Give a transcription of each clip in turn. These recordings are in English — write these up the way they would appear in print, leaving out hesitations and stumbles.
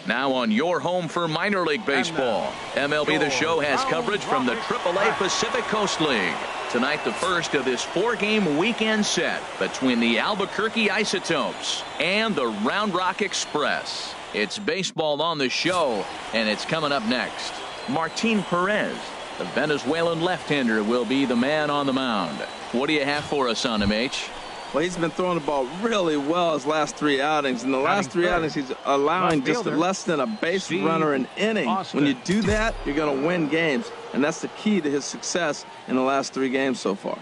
Now on your home for minor league baseball. MLB The Show has coverage from the AAA Pacific Coast League. Tonight, the first of this 4-game weekend set between the Albuquerque Isotopes and the Round Rock Express. It's baseball on the show, and it's coming up next. Martin Perez, the Venezuelan left-hander, will be the man on the mound. What do you have for us on him, H? Well, he's been throwing the ball really well his last 3 outings. In the last 3 outings, he's allowing just less than a base runner an inning. When you do that, you're going to win games. And that's the key to his success in the last 3 games so far.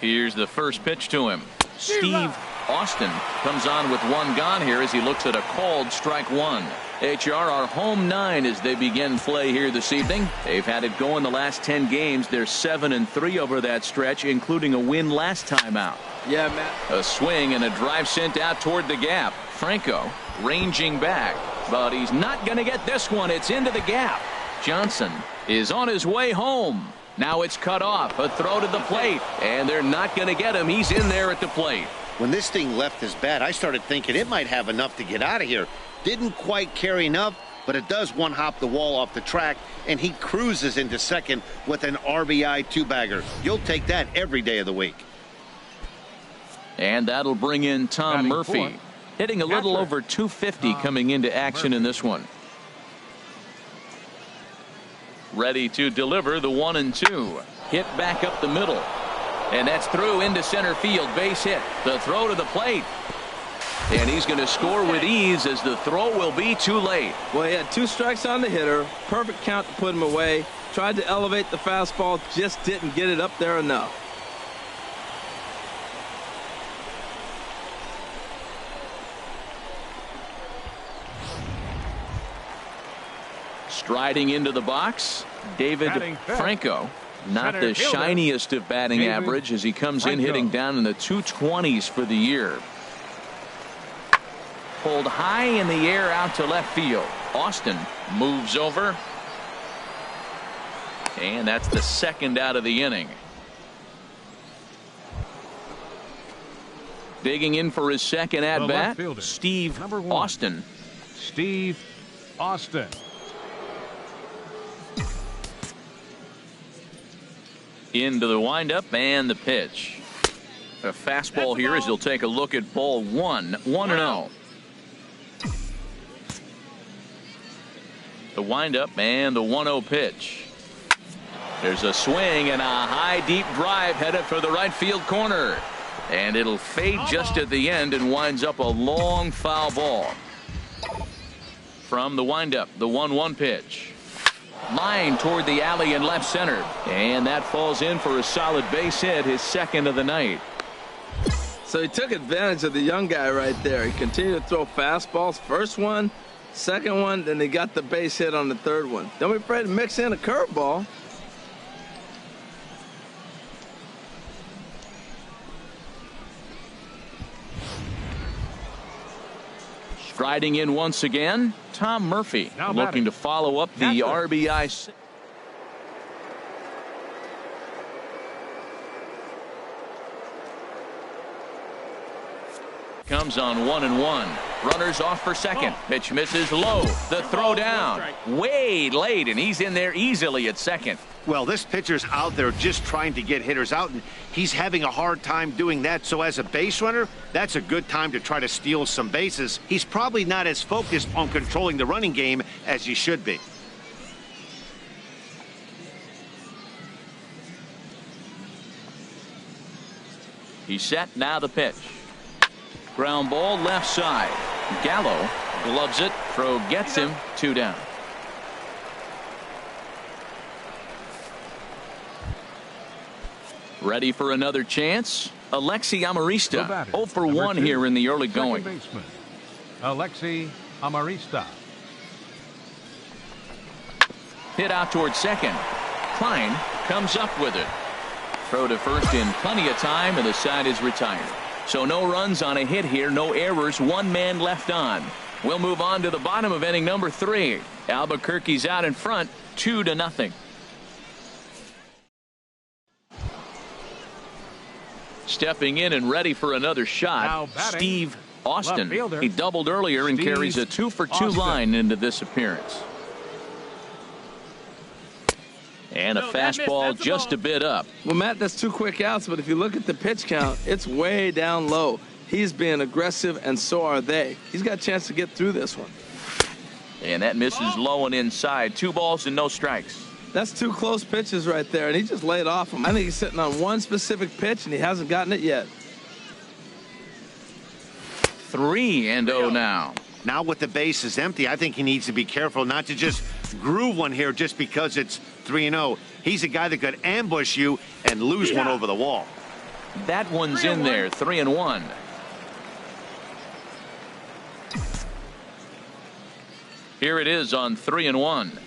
Here's the first pitch to him. Steve Austin comes on with 1 gone here as he looks at a called strike 1. HR are home 9 as they begin play here this evening. They've had it going the last 10 games. They're 7-3 over that stretch, including a win last time out. Yeah, Matt. A swing and a drive sent out toward the gap. Franco ranging back, but he's not going to get this one. It's into the gap. Johnson is on his way home. Now it's cut off. A throw to the plate, and they're not going to get him. He's in there at the plate. When this thing left his bat, I started thinking it might have enough to get out of here. Didn't quite carry enough, but it does one-hop the wall off the track, and he cruises into second with an RBI 2-bagger. You'll take that every day of the week. And that'll bring in Tom Murphy, hitting a little over 250 coming into action in this one. Ready to deliver the 1-2. Hit back up the middle. And that's through into center field. Base hit. The throw to the plate. And he's going to score with ease as the throw will be too late. Well, he had 2 strikes on the hitter. Perfect count to put him away. Tried to elevate the fastball. Just didn't get it up there enough. Striding into the box, David Franco. Not the shiniest of batting average as he comes in hitting down in the 220s for the year. Pulled high in the air out to left field. Austin moves over. And that's the second out of the inning. Digging in for his second at bat, Steve Austin. Steve Austin. Into the windup and the pitch. A fastball here as he'll take a look at ball 1. 1-0. The windup and the 1-0 pitch. There's a swing and a high deep drive headed for the right field corner. And it'll fade just at the end and winds up a long foul ball. From the windup, the 1-1 pitch. Line toward the alley in left center. And that falls in for a solid base hit, his second of the night. So he took advantage of the young guy right there. He continued to throw fastballs. First one, second one, then he got the base hit on the third one. Don't be afraid to mix in a curveball. Striding in once again, Tom Murphy looking to follow up the RBI. Comes on 1-1. Runners off for second. Pitch misses low. The throw down way late, and he's in there easily at second. Well, this pitcher's out there just trying to get hitters out, and he's having a hard time doing that. So as a base runner, that's a good time to try to steal some bases. He's probably not as focused on controlling the running game as he should be. He's set. Now the pitch. Ground ball left side. Gallo gloves it. Throw gets him. 2 down. Ready for another chance. Alexi Amarista 0 for 1 here in the early going. Baseman, Alexi Amarista. Hit out towards second. Klein comes up with it. Throw to first in plenty of time, and the side is retired. So no runs on a hit here, no errors, 1 man left on. We'll move on to the bottom of inning number 3. Albuquerque's out in front, 2-0. Stepping in and ready for another shot, Steve Austin, he doubled earlier and carries a 2-for-2 line into this appearance. And a fastball just a bit up. Well, Matt, that's 2 quick outs, but if you look at the pitch count, it's way down low. He's being aggressive, and so are they. He's got a chance to get through this one. And that misses low and inside. 2 balls and no strikes. That's 2 close pitches right there, and he just laid off him. I think he's sitting on one specific pitch, and he hasn't gotten it yet. 3-0 now. Now with the bases empty, I think he needs to be careful not to just groove one here just because it's 3-0. He's a guy that could ambush you and lose one over the wall. That one's in there. 3-1. Here it is on 3-1.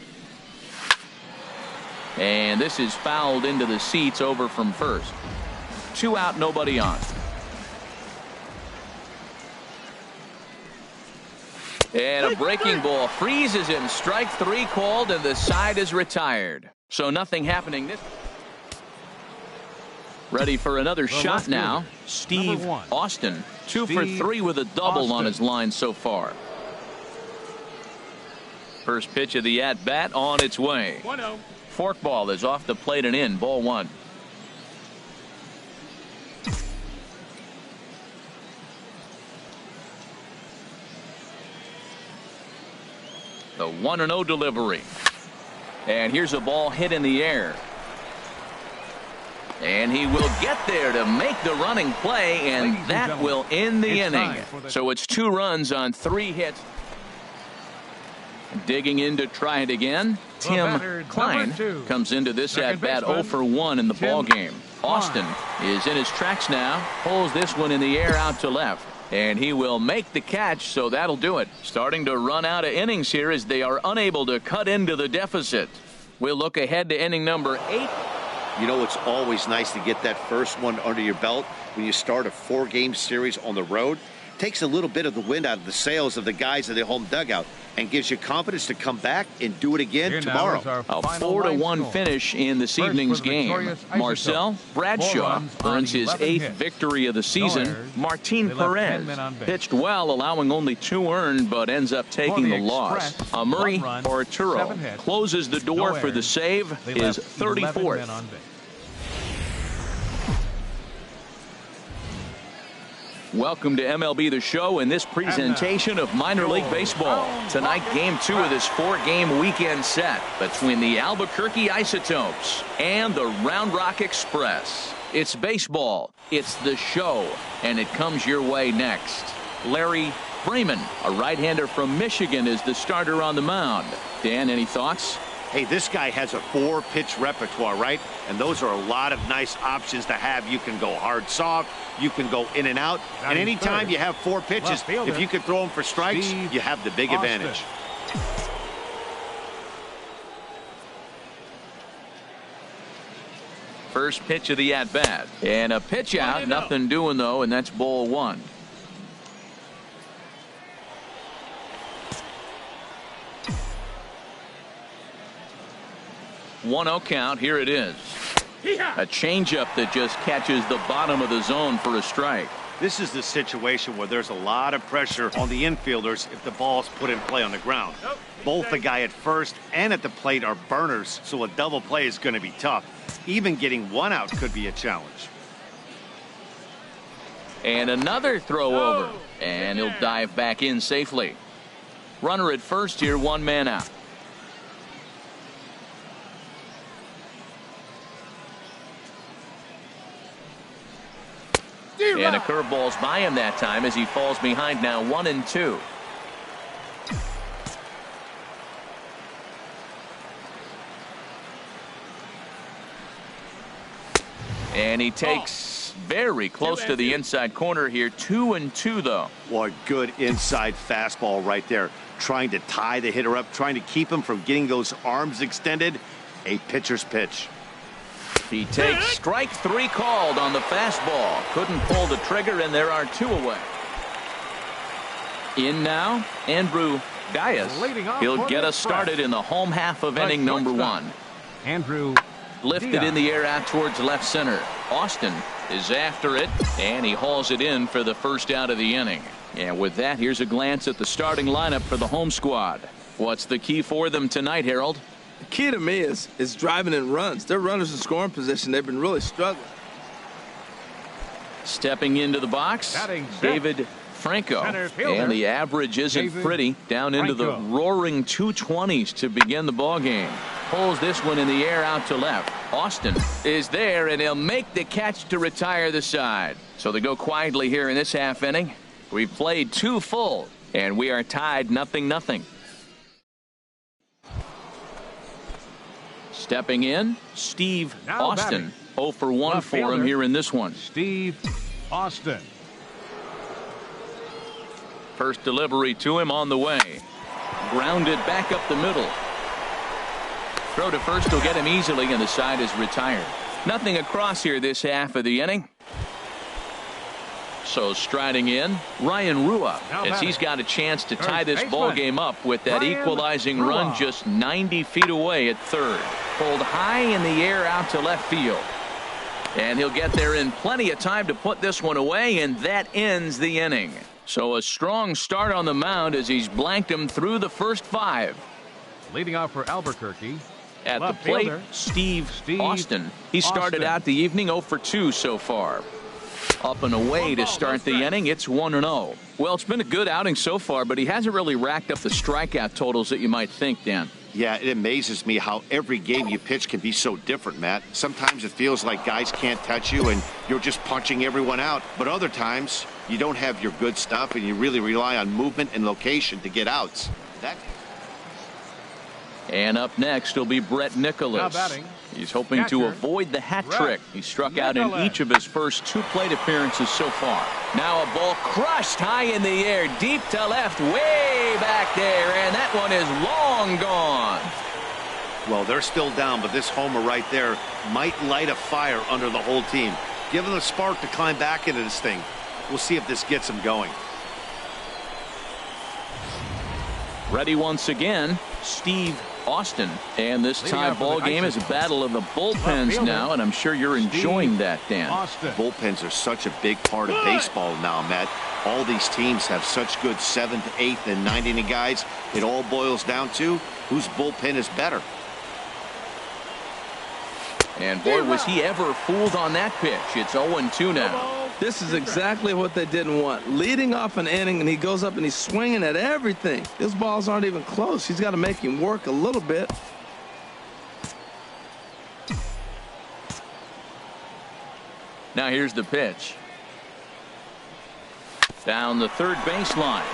And this is fouled into the seats over from first. 2 out, nobody on. And a breaking ball freezes him. Strike 3 called, and the side is retired. So nothing happening this. Ready for another shot now. Steve Austin, 2 for 3 with a double on his line so far. First pitch of the at-bat on its way. 1-0. Forkball is off the plate and in. Ball 1. The 1-0 delivery. And here's a ball hit in the air. And he will get there to make the running play, and that will end the inning. So it's 2 runs on 3 hits. Digging in to try it again. Tim Klein comes into this at-bat 0 for 1 in the ball game. Austin is in his tracks now. Pulls this one in the air out to left. And he will make the catch, so that'll do it. Starting to run out of innings here as they are unable to cut into the deficit. We'll look ahead to inning number 8. You know, it's always nice to get that first one under your belt when you start a 4-game series on the road. Takes a little bit of the wind out of the sails of the guys in the home dugout and gives you confidence to come back and do it again tomorrow. A 4-1 finish in this evening's game. Marcel Bradshaw earns his 8th victory of the season. Martin Perez pitched well, allowing only 2 earned, but ends up taking the loss. Amuri Arturo closes the door for the save, his 34th. Welcome to MLB The Show and this presentation of minor league baseball. Tonight, game 2 of this 4-game weekend set between the Albuquerque Isotopes and the Round Rock Express. It's baseball, it's the show, and it comes your way next. Larry Freeman, a right-hander from Michigan, is the starter on the mound. Dan, any thoughts? Hey, this guy has a 4-pitch repertoire, right? And those are a lot of nice options to have. You can go hard, soft. You can go in and out. And anytime you have 4 pitches, if you could throw them for strikes, you have the big advantage. First pitch of the at-bat. And a pitch out. Nothing doing, though, and that's ball 1. One-0 count. Here it is. A changeup that just catches the bottom of the zone for a strike. This is the situation where there's a lot of pressure on the infielders if the ball's put in play on the ground. Both the guy at first and at the plate are burners, so a double play is going to be tough. Even getting 1 out could be a challenge. And another throw over, and he'll dive back in safely. Runner at first here, 1 man out. And a curveball's by him that time as he falls behind now 1-2. And he takes very close to the inside corner here. 2-2 though. What good inside fastball right there. Trying to tie the hitter up, trying to keep him from getting those arms extended. A pitcher's pitch. He takes strike 3 called on the fastball. Couldn't pull the trigger, and there are 2 away. In now, Andrew Gaius. He'll get us started in the home half of inning number 1. Andrew lifted in the air out towards left center. Austin is after it, and he hauls it in for the first out of the inning. And with that, here's a glance at the starting lineup for the home squad. What's the key for them tonight, Harold? The key to me is driving in runs. Their runners in scoring position, they've been really struggling. Stepping into the box, David Franco. And the average isn't pretty. Down into the roaring 220s to begin the ball game. Pulls this one in the air out to left. Austin is there, and he'll make the catch to retire the side. So they go quietly here in this half inning. We've played 2 full, and we are tied 0-0. Stepping in, Steve Austin. 0 for 1 for him here in this one. Steve Austin. First delivery to him on the way. Grounded back up the middle. Throw to first will get him easily, and the side is retired. Nothing across here this half of the inning. So striding in, Ryan Rua, as he's got a chance to tie this ball game up with that equalizing run just 90 feet away at third. Pulled high in the air out to left field. And he'll get there in plenty of time to put this one away, and that ends the inning. So a strong start on the mound as he's blanked him through the first 5. Leading off for Albuquerque. At the plate, Steve Austin. He started out the evening 0 for 2 so far. Up and away to start the inning. It's 1-0. Well, it's been a good outing so far, but he hasn't really racked up the strikeout totals that you might think, Dan. Yeah, it amazes me how every game you pitch can be so different, Matt. Sometimes it feels like guys can't touch you and you're just punching everyone out. But other times you don't have your good stuff and you really rely on movement and location to get outs. And up next will be Brett Nicholas. He's hoping to avoid the hat trick. He struck out in each of his first 2 plate appearances so far. Now a ball crushed high in the air, deep to left, way back there, and that one is long gone. Well, they're still down, but this homer right there might light a fire under the whole team. Give them a spark to climb back into this thing. We'll see if this gets them going. Ready once again, Steve Austin. And this tie ball game is a battle of the bullpens now, and I'm sure you're enjoying that, Dan. Bullpens are such a big part of baseball now, Matt. All these teams have such good 7th, 8th, and 9th inning guys. It all boils down to whose bullpen is better. And boy, was he ever fooled on that pitch. It's 0-2 now. This is exactly what they didn't want. Leading off an inning, and he goes up and he's swinging at everything. His balls aren't even close. He's got to make him work a little bit. Now here's the pitch. Down the third baseline.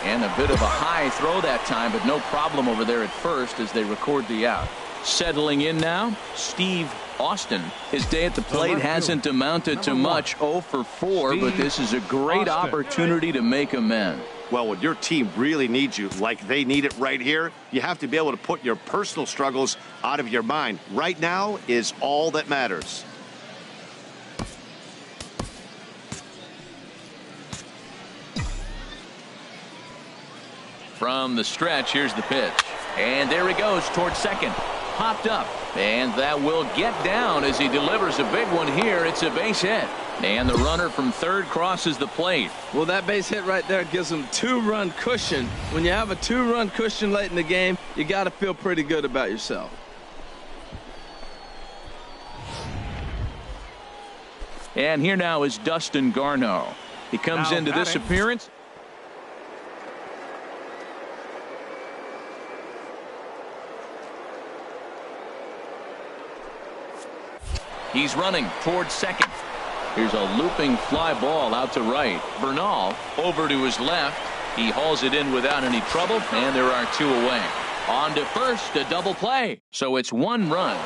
And a bit of a high throw that time, but no problem over there at first as they record the out. Settling in now, Steve Austin. His day at the plate hasn't amounted to much, 0 for 4, but this is a great opportunity to make amends. Well, when your team really needs you, like they need it right here, you have to be able to put your personal struggles out of your mind. Right now is all that matters. From the stretch, here's the pitch. And there he goes towards second. Popped up, and that will get down as he delivers a big one here. It's a base hit, and the runner from third crosses the plate. Well, that base hit right there gives them 2-run cushion. When you have a 2-run cushion late in the game, you got to feel pretty good about yourself. And here now is Dustin Garneau. He comes into this appearance. He's running towards second. Here's a looping fly ball out to right. Bernal over to his left. He hauls it in without any trouble, and there are 2 away. On to first, a double play. So it's 1 run.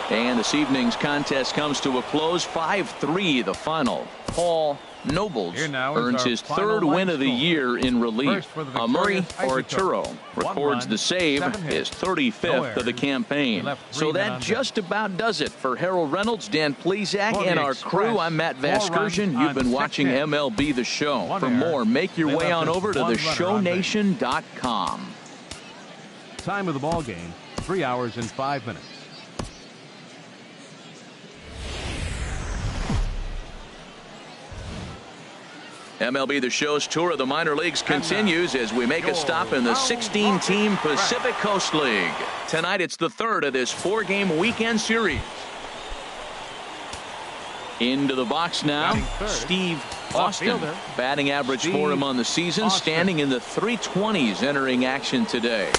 And this evening's contest comes to a close, 5-3 the final. Paul Nobles earns his 3rd win of the year in relief. Amuri Arturo records the save, his 35th of the campaign. So that just about does it for Harold Reynolds, Dan Plesac, and our crew. I'm Matt Vasgersian. You've been watching MLB The Show. For more, make your way on over to theshownation.com. Time of the ball game, 3 hours and 5 minutes. MLB The Show's tour of the minor leagues continues as we make a stop in the 16-team Pacific Coast League. Tonight it's the third of this 4-game weekend series. Into the box now, Steve Austin. Batting average for him on the season, standing in the 320s entering action today.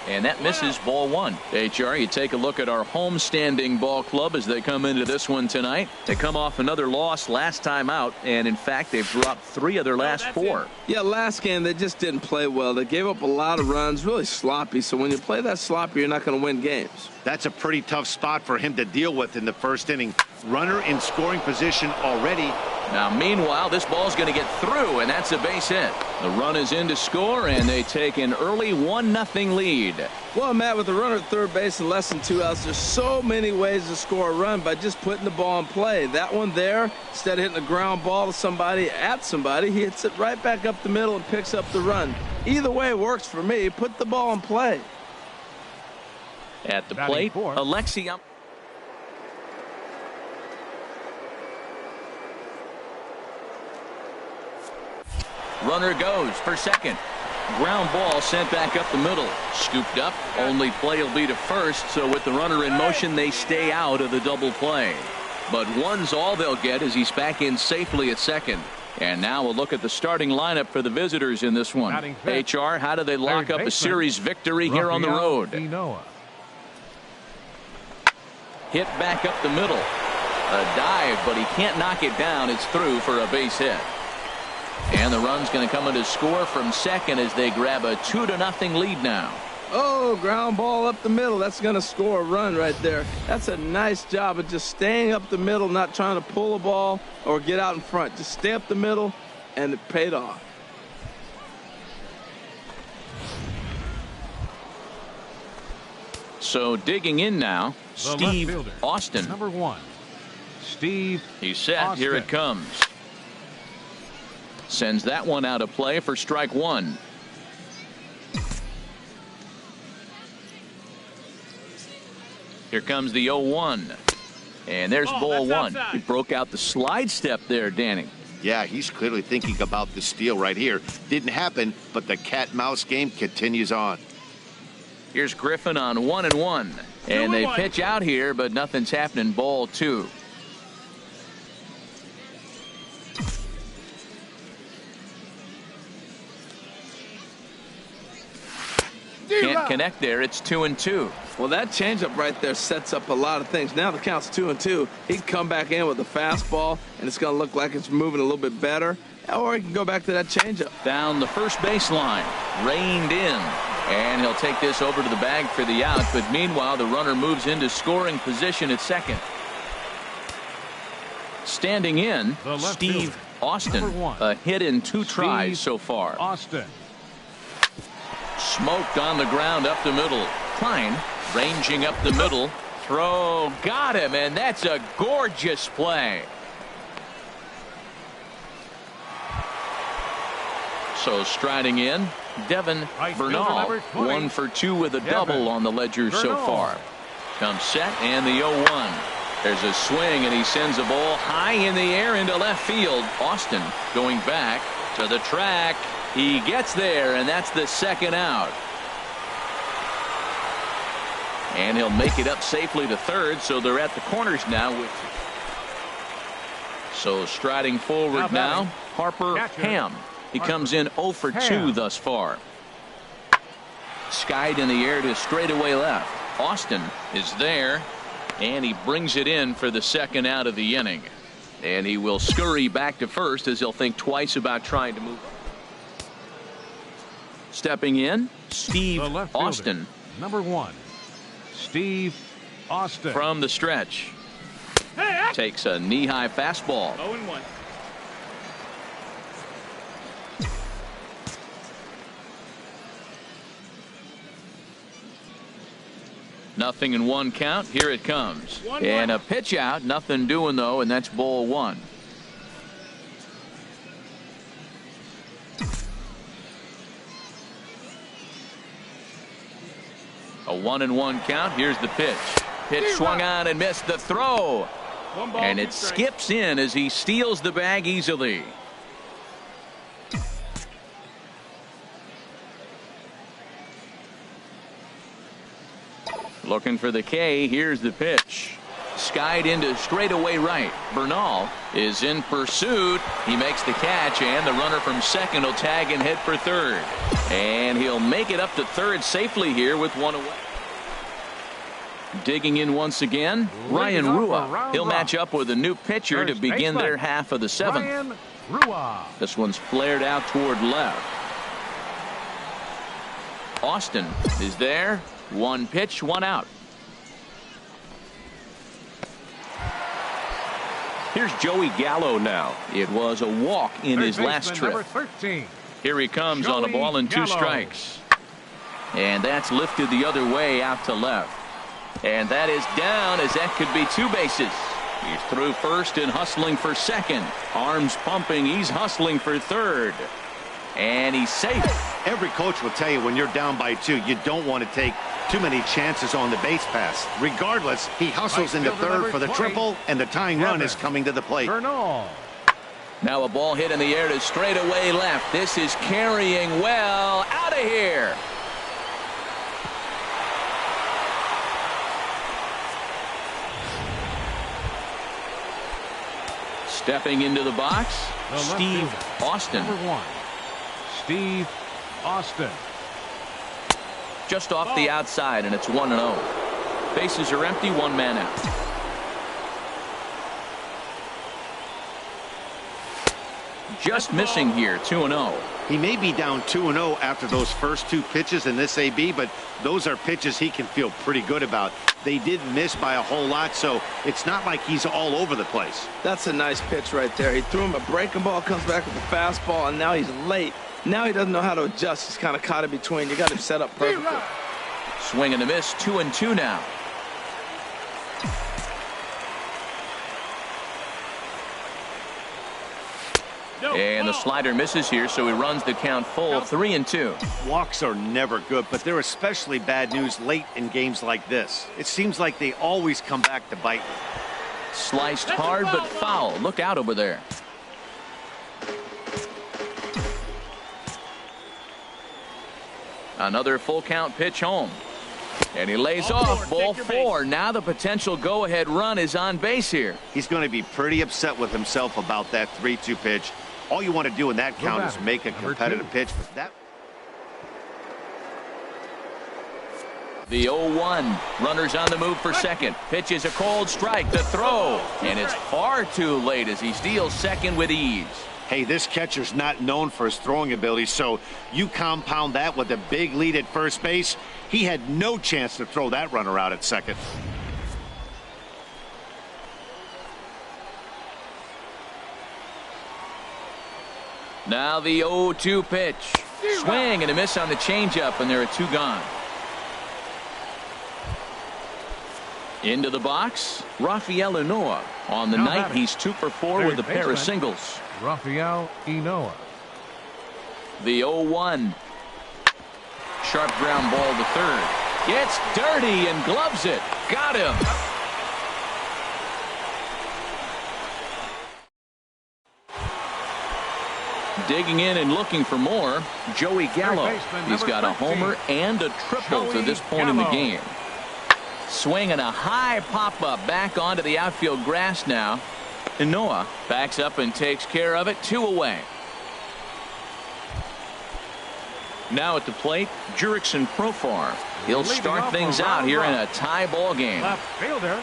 And that misses ball one. HR, you take a look at our home-standing ball club as they come into this one tonight. They come off another loss last time out, and in fact, they've dropped 3 of their last 4. Yeah, last game they just didn't play well. They gave up a lot of runs, really sloppy. So when you play that sloppy, you're not going to win games. That's a pretty tough spot for him to deal with in the first inning. Runner in scoring position already. Now, meanwhile, this ball's going to get through, and that's a base hit. The run is in to score, and they take an early 1-0 lead. Well, Matt, with the runner at third base and less than 2 outs, there's so many ways to score a run by just putting the ball in play. That one there, instead of hitting a ground ball to somebody, he hits it right back up the middle and picks up the run. Either way works for me. Put the ball in play. At the plate, Alexi. Runner goes for second. Ground ball sent back up the middle. Scooped up. Only play will be to first, so with the runner in motion, they stay out of the double play. But one's all they'll get as he's back in safely at second. And now we'll look at the starting lineup for the visitors in this one. HR, how do they lock up a series victory here on the road? Hit back up the middle. A dive, but he can't knock it down. It's through for a base hit. And the run's going to come in to score from second as they grab a 2-0 lead now. Oh, ground ball up the middle. That's going to score a run right there. That's a nice job of just staying up the middle, not trying to pull a ball or get out in front. Just stay up the middle, and it paid off. So digging in now, Steve Austin. Number 1, Steve. He's set. Austin. Here it comes. Sends that one out of play for strike 1. Here comes the 0-1. And there's ball 1. He broke out the slide step there, Danny. Yeah, he's clearly thinking about the steal right here. Didn't happen, but the cat-mouse game continues on. Here's Griffin on 1-1. And they pitch out here, but nothing's happening. Ball 2. Can't connect there. It's 2-2. Well, that changeup right there sets up a lot of things. Now the count's 2-2. He can come back in with a fastball, and it's going to look like it's moving a little bit better. Or he can go back to that changeup. Down the first baseline. Reined in. And he'll take this over to the bag for the out. But meanwhile, the runner moves into scoring position at second. Standing in, Steve Austin. A hit in 2 tries so far. Austin. Smoked on the ground up the middle. Klein ranging up the middle. Throw. Got him. And that's a gorgeous play. So striding in, Devin Bernal. 1 for 2 with a double on the ledger so far. Comes set and the 0-1. There's a swing and he sends a ball high in the air into left field. Austin going back to the track. He gets there, and that's the second out. And he'll make it up safely to third, so they're at the corners now. So striding forward now, Harper Ham. He comes in 0 for 2 thus far. Skied in the air to straightaway left. Austin is there, and he brings it in for the second out of the inning. And he will scurry back to first as he'll think twice about trying to move up. Stepping in, Steve Austin. Number 1, Steve Austin. From the stretch. Takes a knee-high fastball. 0-1. Nothing in 1 count. Here it comes. And a pitch out. Nothing doing, though, and that's ball 1. A 1-1 count. Here's the pitch. Pitch swung on and missed the throw. And it skips in as he steals the bag easily. Looking for the K. Here's the pitch. Skied into straightaway right. Bernal is in pursuit. He makes the catch, and the runner from second will tag and head for third. And he'll make it up to third safely here with one away. Digging in once again, Ryan Rua. He'll match up with a new pitcher to begin their half of the seventh. This one's flared out toward left. Austin is there. One pitch, one out. Here's Joey Gallo now. It was a walk in his last trip. Here he comes on a ball and 2 strikes. And that's lifted the other way out to left. And that is down, as that could be 2 bases. He's through first and hustling for second. Arms pumping. He's hustling for third. And he's safe. Every coach will tell you when you're down by 2, you don't want to take too many chances on the base pass. Regardless, he hustles into third for the triple, and the tying run is coming to the plate. Now a ball hit in the air to straightaway left. This is carrying well. Out of here. Stepping into the box, Steve Austin. Steve Austin. Just off the outside, and it's 1-0. Bases are empty, 1 man out. Just missing here, 2-0. He may be down 2-0 after those first 2 pitches in this AB, but those are pitches he can feel pretty good about. They did miss by a whole lot, so it's not like he's all over the place. That's a nice pitch right there. He threw him a breaking ball, comes back with a fastball, and now he's late. Now he doesn't know how to adjust. He's kind of caught in between. You got him set up perfectly. Swing and a miss, 2-2 now. And the slider misses here, so he runs the count full, 3-2. Walks are never good, but they're especially bad news late in games like this. It seems like they always come back to bite. Sliced hard but foul. Look out over there. Another full count pitch home. And he lays off, ball 4. Now the potential go-ahead run is on base here. He's going to be pretty upset with himself about that 3-2 pitch. All you want to do in that count is make a competitive pitch. But that. The 0-1. Runners on the move for second. Pitch is a cold strike. The throw. And it's far too late as he steals second with ease. Hey, this catcher's not known for his throwing ability, so you compound that with a big lead at first base. He had no chance to throw that runner out at second. Now the 0-2 pitch. Swing and a miss on the changeup, and there are 2 gone. Into the box, Rafael Inoa. On the night, he's 2 for 4 with a pair of singles. Rafael Inoa. The 0-1. Sharp ground ball to third. Gets dirty and gloves it. Got him. Digging in and looking for more, Joey Gallo. He's got a homer and a triple to this point in the game. Swinging a high pop-up back onto the outfield grass now. Inoa backs up and takes care of it. 2 away. Now at the plate, Jurickson Profar. He'll start things out here in a tie ball game. Left fielder,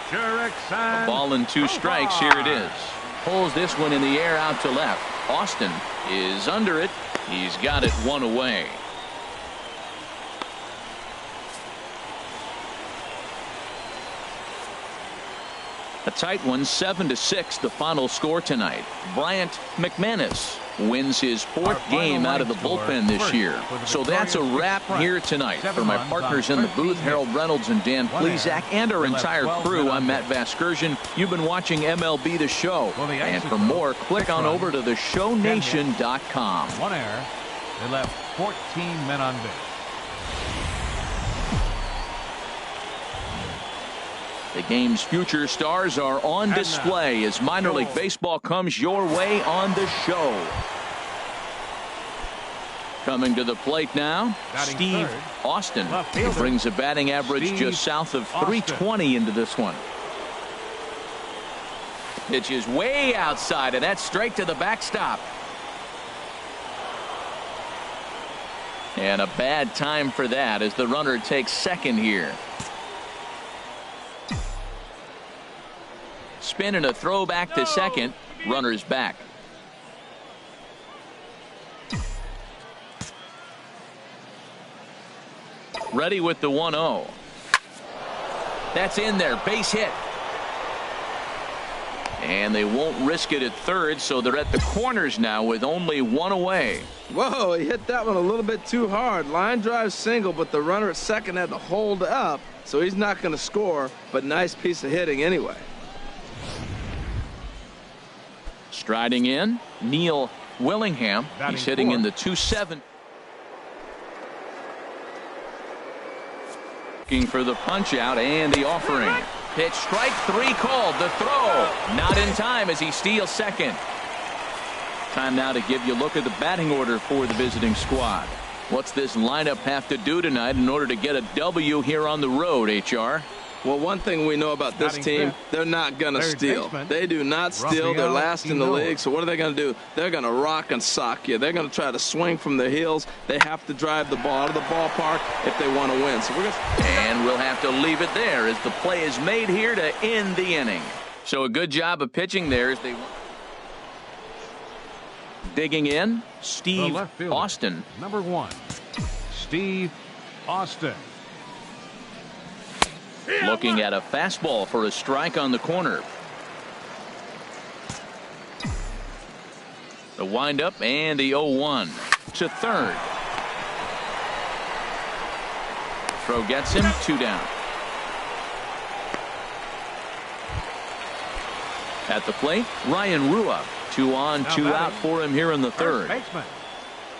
Jurickson. A ball and 2 strikes. Here it is. Pulls this one in the air out to left. Austin is under it. He's got it 1 away. A tight one, 7-6, the final score tonight. Bryant McManus wins his 4th game out of the bullpen this year. So that's a wrap here tonight. For my partners in the booth, Harold Reynolds and Dan Plesac, and our entire crew, I'm Matt Vasgersian. You've been watching MLB The Show. And for more, click on over to theshownation.com. 1 error. They left 14 men on base. The game's future stars are on display as minor league baseball comes your way on The Show. Coming to the plate now, Steve Austin. He brings a batting average just south of 320 into this one. Pitch is way outside, and that's straight to the backstop. And a bad time for that as the runner takes second here. Spin and a throw back to second. Runner's back. Ready with the 1-0. That's in there. Base hit. And they won't risk it at third, so they're at the corners now with only one away. Whoa, he hit that one a little bit too hard. Line drive single, but the runner at second had to hold up, so he's not going to score, but nice piece of hitting anyway. Striding in, Neil Willingham. He's hitting in the 2-7. Looking for the punch out and the offering. Pitch, strike three called. The throw not in time as he steals second. Time now to give you a look at the batting order for the visiting squad. What's this lineup have to do tonight in order to get a W here on the road, HR? Well, one thing we know about this team, they're not going to steal. They do not steal. They're last in the league. So what are they going to do? They're going to rock and sock you. They're going to try to swing from their heels. They have to drive the ball out of the ballpark if they want to win. So and we'll have to leave it there as the play is made here to end the inning. So a good job of pitching there as they digging in, Steve Austin. Number 1, Steve Austin. Looking at a fastball for a strike on the corner. The windup and the 0-1 to third. Throw gets him, 2 down. At the plate, Ryan Rua. 2 on, 2 out for him here in the third. Baseman,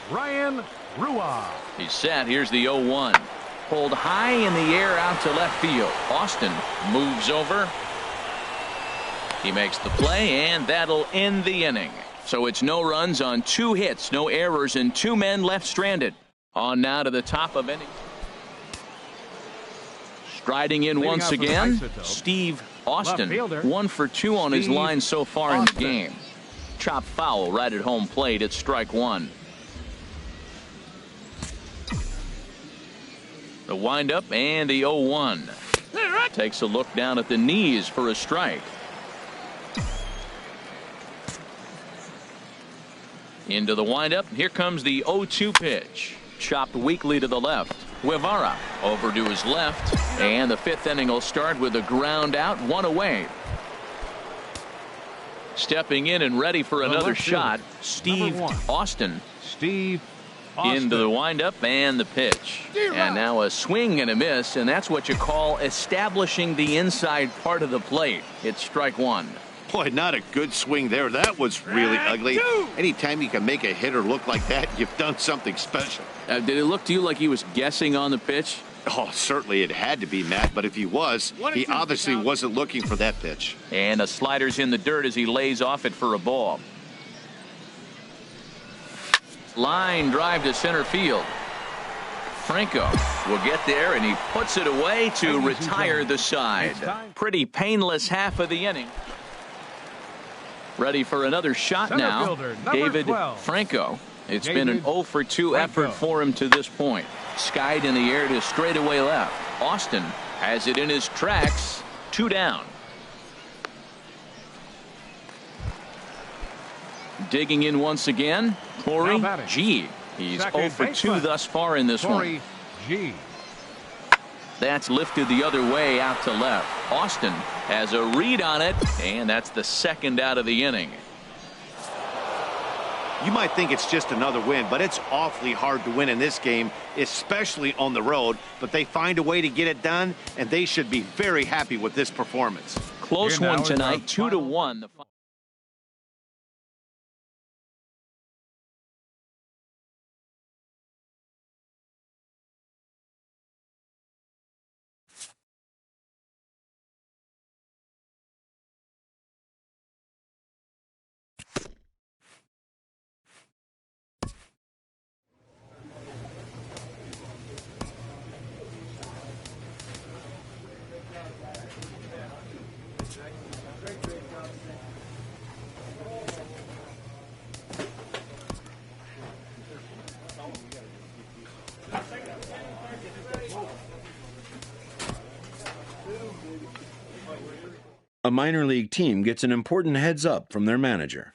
Ryan Rua. He's set. Here's the 0-1. Pulled high in the air out to left field. Austin moves over. He makes the play, and that'll end the inning. So it's no runs on 2 hits, no errors, and 2 men left stranded. On now to the top of inning. Striding in once again, Steve Austin. 1 for 2 on his line so far in the game. Chop foul right at home plate. It's strike 1. The windup and the 0-1. Takes a look down at the knees for a strike. Into the windup. Here comes the 0-2 pitch. Chopped weakly to the left. Guevara over to his left. And the 5th inning will start with a ground out, 1 away. Stepping in and ready for another shot, Steve Austin. Steve Austin. Into the windup and the pitch. And now a swing and a miss, and that's what you call establishing the inside part of the plate. It's strike 1. Boy, not a good swing there. That was really ugly. Anytime you can make a hitter look like that, you've done something special. Did it look to you like he was guessing on the pitch? Oh, certainly it had to be, Matt, but if he was, he obviously wasn't looking for that pitch. And a slider's in the dirt as he lays off it for a ball. Line drive to center field. Franco will get there, and he puts it away to retire the side. Pretty painless half of the inning. Ready for another shot now. David Franco. It's been an 0 for 2 effort for him to this point. Skied in the air to straightaway left. Austin has it in his tracks. 2 down. Digging in once again, Corey G. He's 0 for 2 thus far in this one. G. That's lifted the other way out to left. Austin has a read on it, and that's the 2nd out of the inning. You might think it's just another win, but it's awfully hard to win in this game, especially on the road. But they find a way to get it done, and they should be very happy with this performance. Close one tonight, 2-1. A minor league team gets an important heads up from their manager.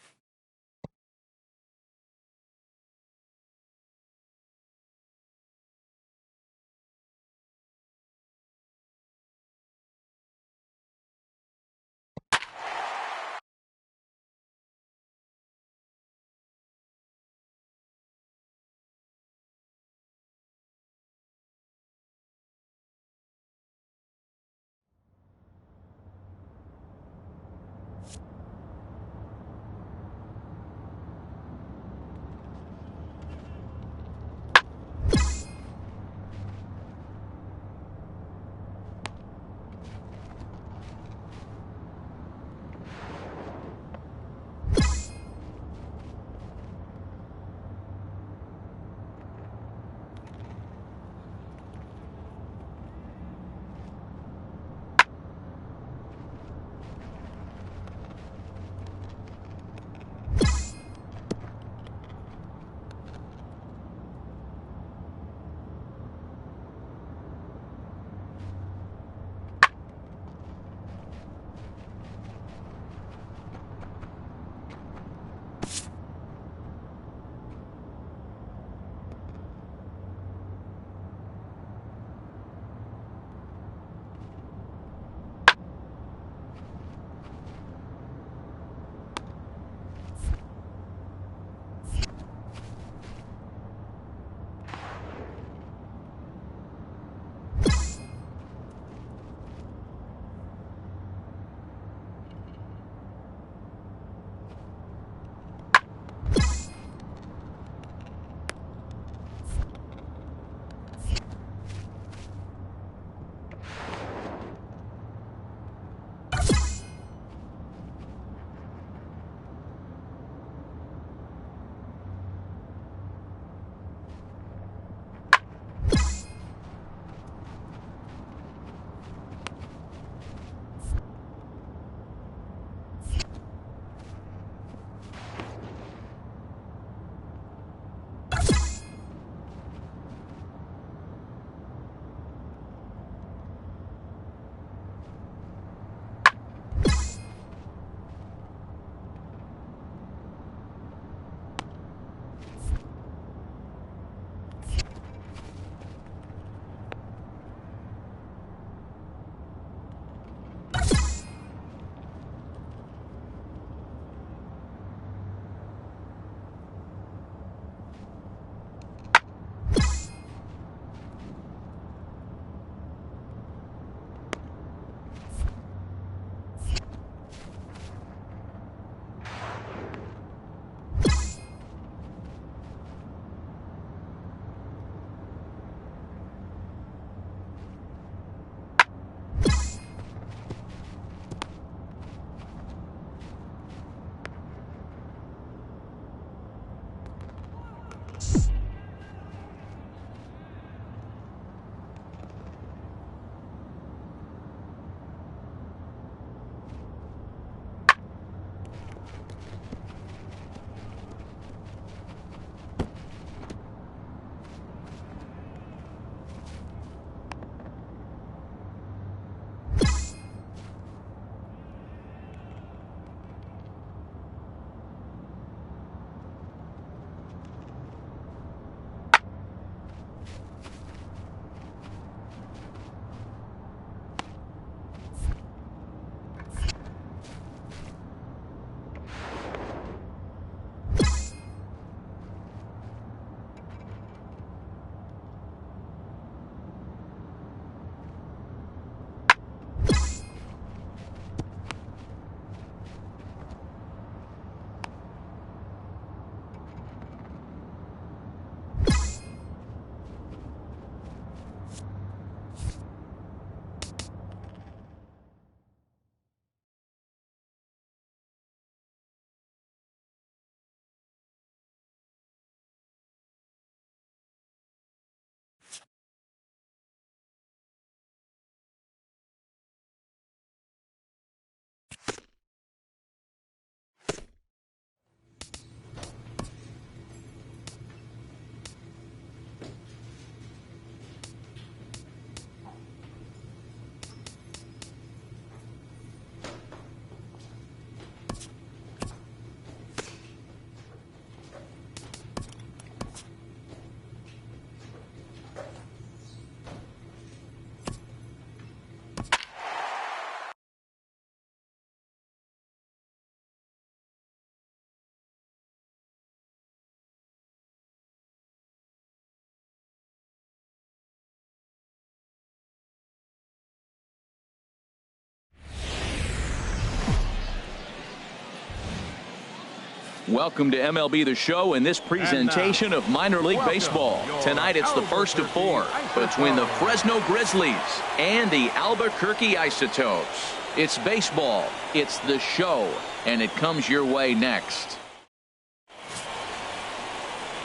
Welcome to MLB The Show and this presentation of minor league baseball. Tonight it's the first of four between the Fresno Grizzlies and the Albuquerque Isotopes. It's baseball, it's the show, and it comes your way next.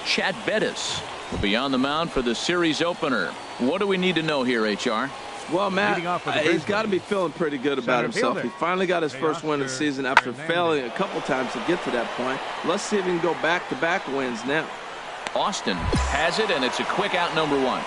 Chad Bettis will be on the mound for the series opener. What do we need to know here, HR? Well, Matt, he's got to be feeling pretty good about himself. He finally got his first win of the season after failing a couple times to get to that point. Let's see if he can go back-to-back wins now. Austin has it, and it's a quick out, number one.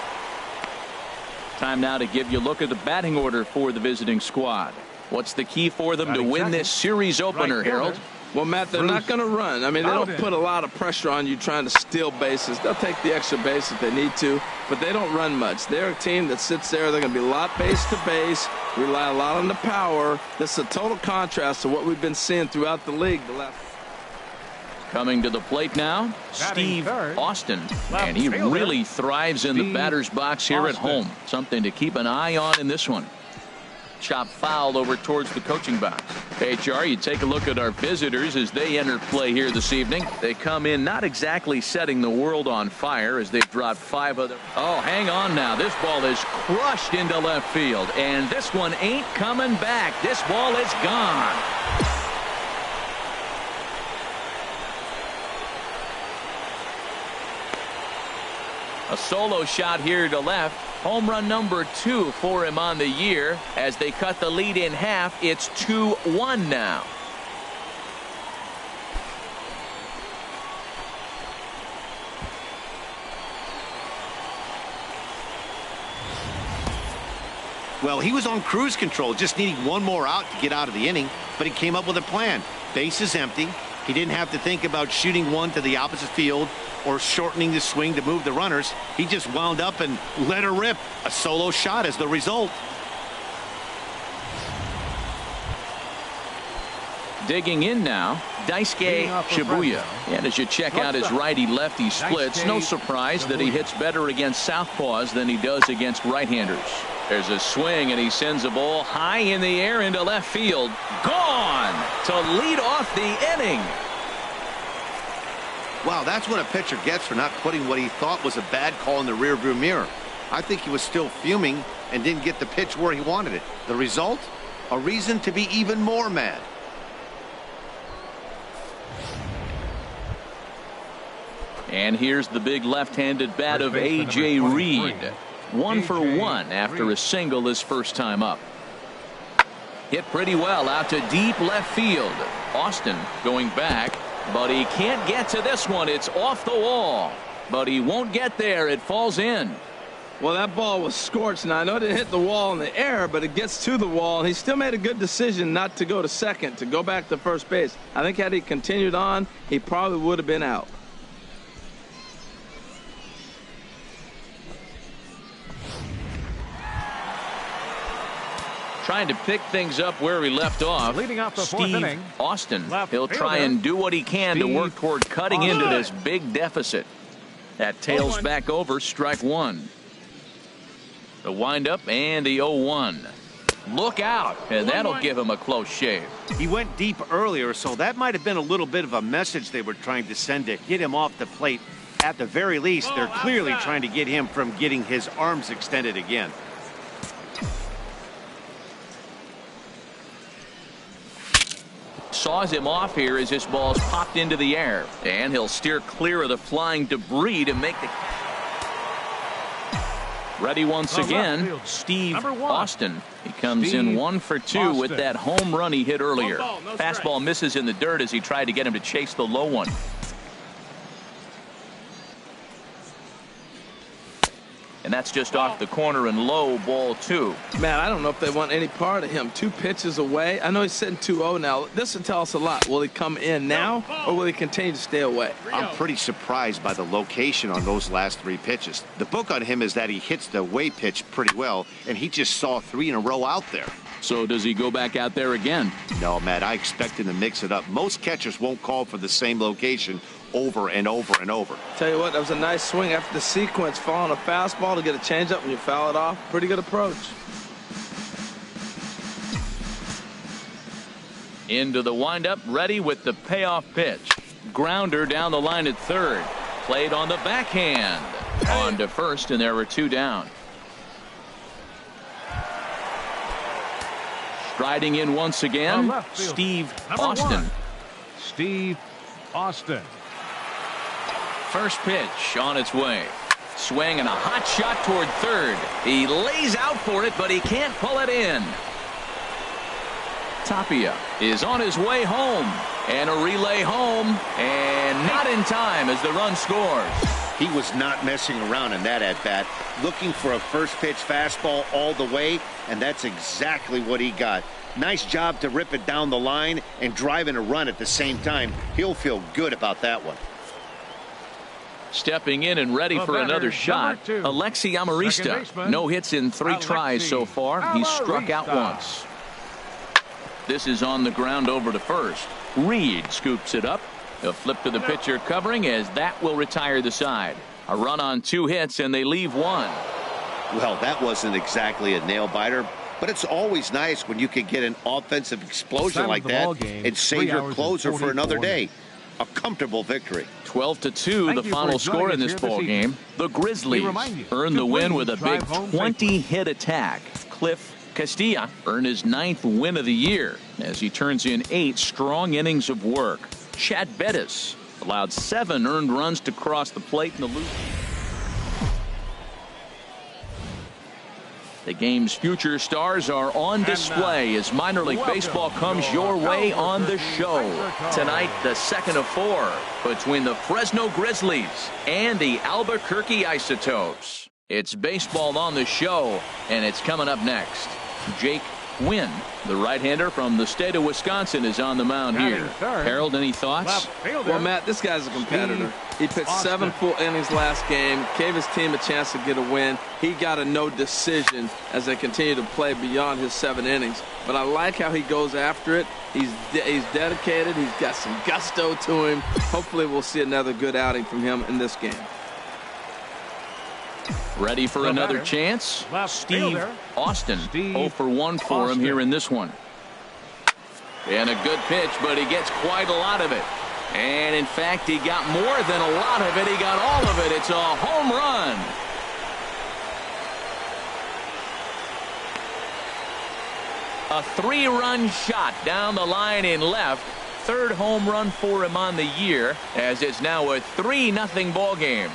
Time now to give you a look at the batting order for the visiting squad. What's the key for them to win this series opener, Harold? Well, Matt, they're not going to run. I mean, they don't put a lot of pressure on you trying to steal bases. They'll take the extra base if they need to, but they don't run much. They're a team that sits there. They're going to be a lot base to base, rely a lot on the power. This is a total contrast to what we've been seeing throughout the league. Coming to the plate now, Steve Austin, and he really thrives in the batter's box here at home. Something to keep an eye on in this one. Chop foul over towards the coaching box. HR, you take a look at our visitors as they enter play here this evening. They come in not exactly setting the world on fire as they've dropped 5 other. Oh, hang on now. This ball is crushed into left field, and this one ain't coming back. This ball is gone. A solo shot here to left. Home run number 2 for him on the year. As they cut the lead in half, it's 2-1 now. Well, he was on cruise control, just needing one more out to get out of the inning, but he came up with a plan. Base is empty. He didn't have to think about shooting one to the opposite field or shortening the swing to move the runners. He just wound up and let her rip. A solo shot is the result. Digging in now, Daisuke Shibuya. And as you check out his righty-lefty splits, no surprise that he hits better against southpaws than he does against right-handers. There's a swing, and he sends a ball high in the air into left field. Gone to lead off the inning. Wow, that's what a pitcher gets for not putting what he thought was a bad call in the rearview mirror. I think he was still fuming and didn't get the pitch where he wanted it. The result? A reason to be even more mad. And here's the big left-handed bat of A.J. Reed. 1 for 1 after a single his first time up. Hit pretty well out to deep left field. Austin going back, but he can't get to this one. It's off the wall, but he won't get there. It falls in. Well, that ball was scorched. Now, I know it didn't hit the wall in the air, but it gets to the wall. He still made a good decision not to go to second, to go back to first base. I think had he continued on, he probably would have been out. Trying to pick things up where he left off. Leading off the fourth Steve inning, Austin. He'll try and do what he can to work toward cutting into this big deficit. That tails back over strike 1. The windup and the 0-1. Look out, and that'll give him a close shave. He went deep earlier, so that might have been a little bit of a message they were trying to send to get him off the plate. At the very least, they're clearly trying to get him from getting his arms extended again. Saws him off here as this ball's popped into the air, and he'll steer clear of the flying debris to make the ready once again. Steve Austin. He comes in 1 for 2 with that home run he hit earlier. Fastball misses in the dirt as he tried to get him to chase the low one. And that's just off the corner and low, ball 2. Man, I don't know if they want any part of him. 2 pitches away. I know he's sitting 2-0 now. This will tell us a lot. Will he come in now, or will he continue to stay away? I'm pretty surprised by the location on those last 3 pitches. The book on him is that he hits the away pitch pretty well, and he just saw 3 in a row out there. So does he go back out there again? No, Matt, I expect him to mix it up. Most catchers won't call for the same location over and over and over. Tell you what, that was a nice swing after the sequence, following a fastball to get a changeup when you foul it off. Pretty good approach. Into the windup, ready with the payoff pitch. Grounder down the line at third. Played on the backhand. On to first, and there were 2 down. Striding in once again, Steve Austin. Steve Austin. First pitch on its way. Swing and a hot shot toward third. He lays out for it, but he can't pull it in. Tapia is on his way home. And a relay home. And not in time as the run scores. He was not messing around in that at-bat. Looking for a first pitch fastball all the way, and that's exactly what he got. Nice job to rip it down the line and drive in a run at the same time. He'll feel good about that one. Stepping in and ready for another shot, Alexi Amarista. No hits in 3 tries so far. He's struck out once. This is on the ground over to first. Reed scoops it up. A flip to the pitcher covering as that will retire the side. A run on 2 hits and they leave 1. Well, that wasn't exactly a nail biter, but it's always nice when you can get an offensive explosion like that and save your closer for another day. A comfortable victory. 12-2 the final score in this ball game. The Grizzlies earn the win with a big 20-hit attack. Cliff Castilla earned his 9th win of the year as he turns in 8 strong innings of work. Chad Bettis allowed 7 earned runs to cross the plate in the loop. The game's future stars are on display as minor league baseball comes your way on the show. Tonight, the second of 4 between the Fresno Grizzlies and the Albuquerque Isotopes. It's baseball on the show, and it's coming up next. Jake Wynn, the right-hander from the state of Wisconsin, is on the mound here. Harold, any thoughts? Well, Matt, this guy's a competitor. He pitched 7 full innings last game, gave his team a chance to get a win. He got a no decision as they continue to play beyond his 7 innings. But I like how he goes after it. He's dedicated. He's got some gusto to him. Hopefully we'll see another good outing from him in this game. Ready for another chance? Steve Austin. 0 for 1 for him here in this one. And a good pitch, but he gets quite a lot of it. And in fact, he got more than a lot of it. He got all of it. It's a home run. A 3-run shot down the line in left. 3rd home run for him on the year, as it's now a 3-0 ball game.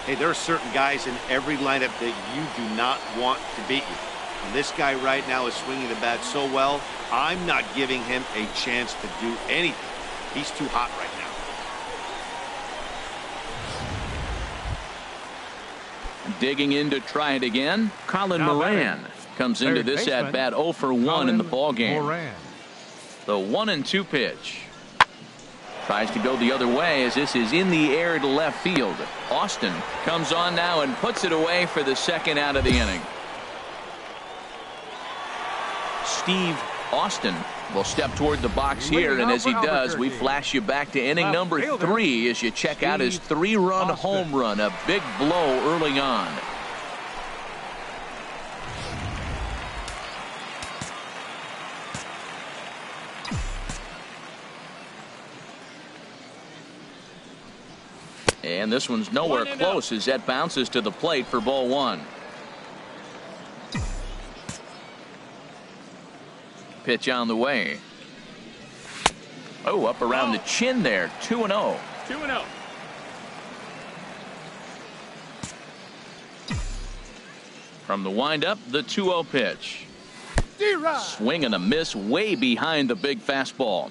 Hey, there are certain guys in every lineup that you do not want to beat you. And this guy right now is swinging the bat so well, I'm not giving him a chance to do anything. He's too hot right now. Digging in to try it again, Colin Moran comes into this at-bat 0 for 1 in the ballgame. The 1-2 pitch. Tries to go the other way as this is in the air to left field. Austin comes on now and puts it away for the 2nd out of the inning. Steve Austin will step toward the box here, and as he does, we flash you back to inning number 3 as you check out his 3-run home run, a big blow early on. And this one's nowhere close as that bounces to the plate for ball 1. Pitch on the way. Oh, up around the chin there. 2-0. 2-0. From the windup, the 2-0 pitch. Swing and a miss way behind the big fastball.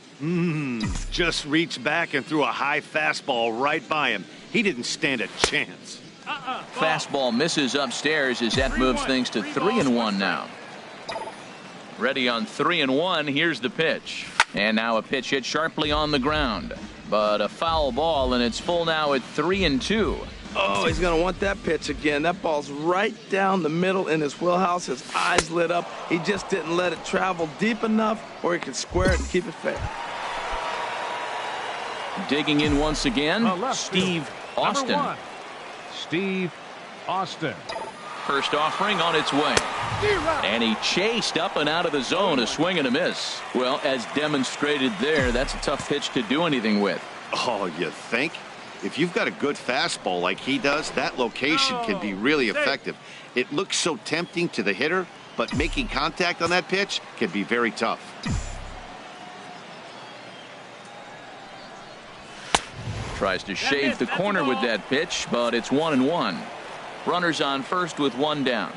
Just reached back and threw a high fastball right by him. He didn't stand a chance. Fastball misses upstairs as that moves things to 3-1 now. Ready on 3-1. Here's the pitch. And now a pitch hit sharply on the ground. But a foul ball, and it's full now at 3-2. Oh, he's going to want that pitch again. That ball's right down the middle in his wheelhouse. His eyes lit up. He just didn't let it travel deep enough or he could square it and keep it fair. Digging in once again, Steve Austin. Steve Austin. First offering on its way. And he chased up and out of the zone, a swing and a miss. Well, as demonstrated there, that's a tough pitch to do anything with. Oh, you think? If you've got a good fastball like he does, that location can be really effective. It looks so tempting to the hitter, but making contact on that pitch can be very tough. Tries to shave the corner with that pitch, but it's 1-1. Runners on first with one down.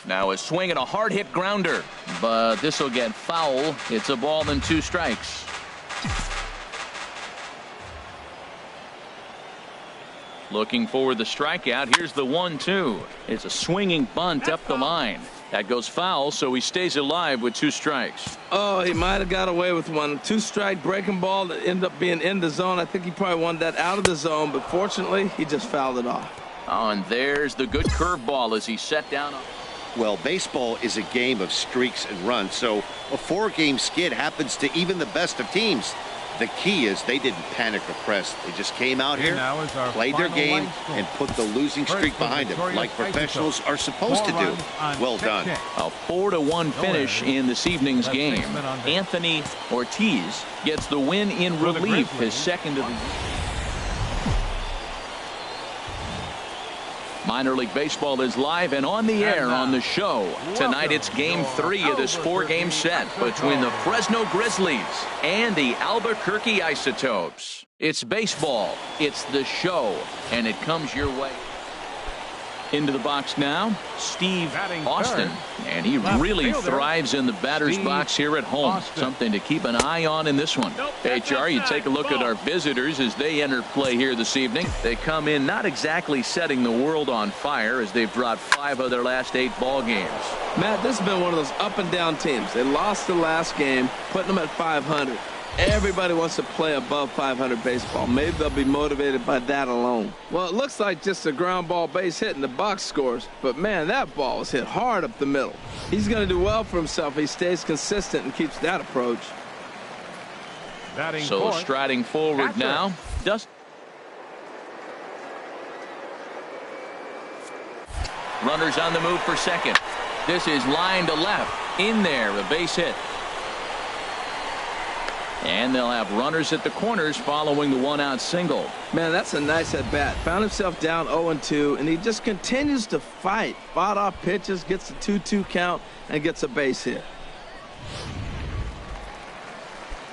Now a swing and a hard hit grounder, but this will get foul. It's a ball and 2 strikes. Looking for the strikeout. Here's the 1-2. It's a swinging bunt up the line. That goes foul, so he stays alive with 2 strikes. Oh, he might have got away with one. 2-strike breaking ball that ended up being in the zone. I think he probably wanted that out of the zone, but fortunately, he just fouled it off. Oh, and there's the good curveball as he set down. Well, baseball is a game of streaks and runs, so a 4-game skid happens to even the best of teams. The key is they didn't panic or press. They just came out here, played their game, and put the losing streak behind them, like professionals are supposed to do. Well done. A 4-1 finish in this evening's game. Anthony Ortiz gets the win in relief, his second of the year. Minor League Baseball is live and on the air on the show. Tonight it's Game 3 of this 4-game set between the Fresno Grizzlies and the Albuquerque Isotopes. It's baseball, it's the show, and it comes your way. Into the box now, Steve Austin, and he really thrives in the batter's box here at home. Something to keep an eye on in this one. HR, you take a look at our visitors as they enter play here this evening. They come in not exactly setting the world on fire as they've dropped 5 of their last 8 ball games. Matt, this has been one of those up and down teams. They lost the last game, putting them at 500. Everybody wants to play above 500 baseball. Maybe they'll be motivated by that alone. Well, it looks like just a ground ball base hit in the box scores, but man, that ball was hit hard up the middle. He's going to do well for himself if he stays consistent and keeps that approach. So striding forward now, runners on the move for second. This is line to left. In there, a base hit. And they'll have runners at the corners following the 1-out single. Man, that's a nice at-bat. Found himself down 0-2, and he just continues to fight. Fought off pitches, gets a 2-2 count, and gets a base hit.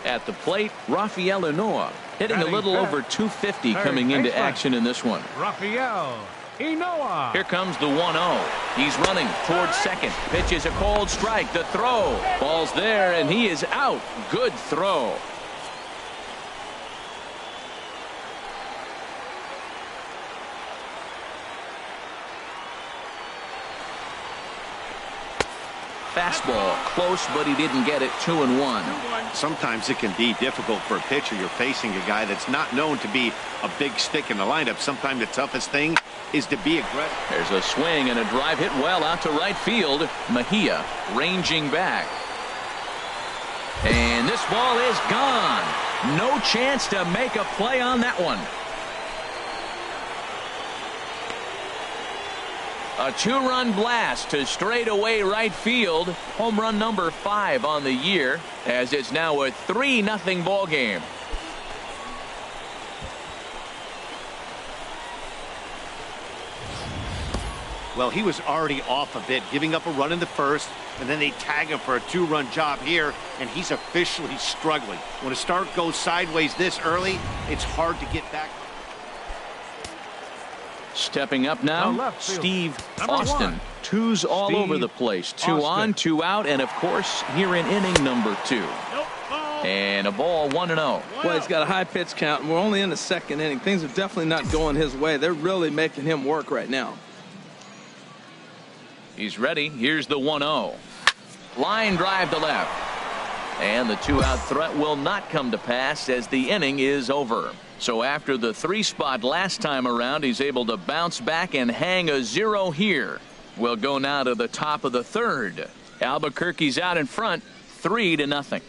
At the plate, Rafael Inoa hitting a little over 250 coming into action in this one. Rafael Inoa. Here comes the 1-0. He's running towards second. Pitch is a cold strike. The throw. Ball's there, and he is out. Good throw. Fastball close, but he didn't get it. 2-1. Sometimes it can be difficult for a pitcher. You're facing a guy that's not known to be a big stick in the lineup. Sometimes the toughest thing is to be aggressive. There's a swing and a drive hit well out to right field. Mejia ranging back. And this ball is gone. No chance to make a play on that one. A 2-run blast to straightaway right field. Home run number 5 on the year, as it's now a 3-0 ball game. Well, he was already off a bit, giving up a run in the first, and then they tag him for a 2-run job here, and he's officially struggling. When a start goes sideways this early, it's hard to get back. Stepping up now, Steve Austin. 2s all over the place. 2 on, 2 out, and of course, here in inning number 2. And a ball, 1-0. Well, he's got a high pitch count, and we're only in the second inning. Things are definitely not going his way. They're really making him work right now. He's ready. Here's the 1-0. Line drive to left. And the 2-out threat will not come to pass as the inning is over. So after the 3 spot last time around, he's able to bounce back and hang a 0 here. We'll go now to the top of the 3rd. Albuquerque's out in front, 3-0.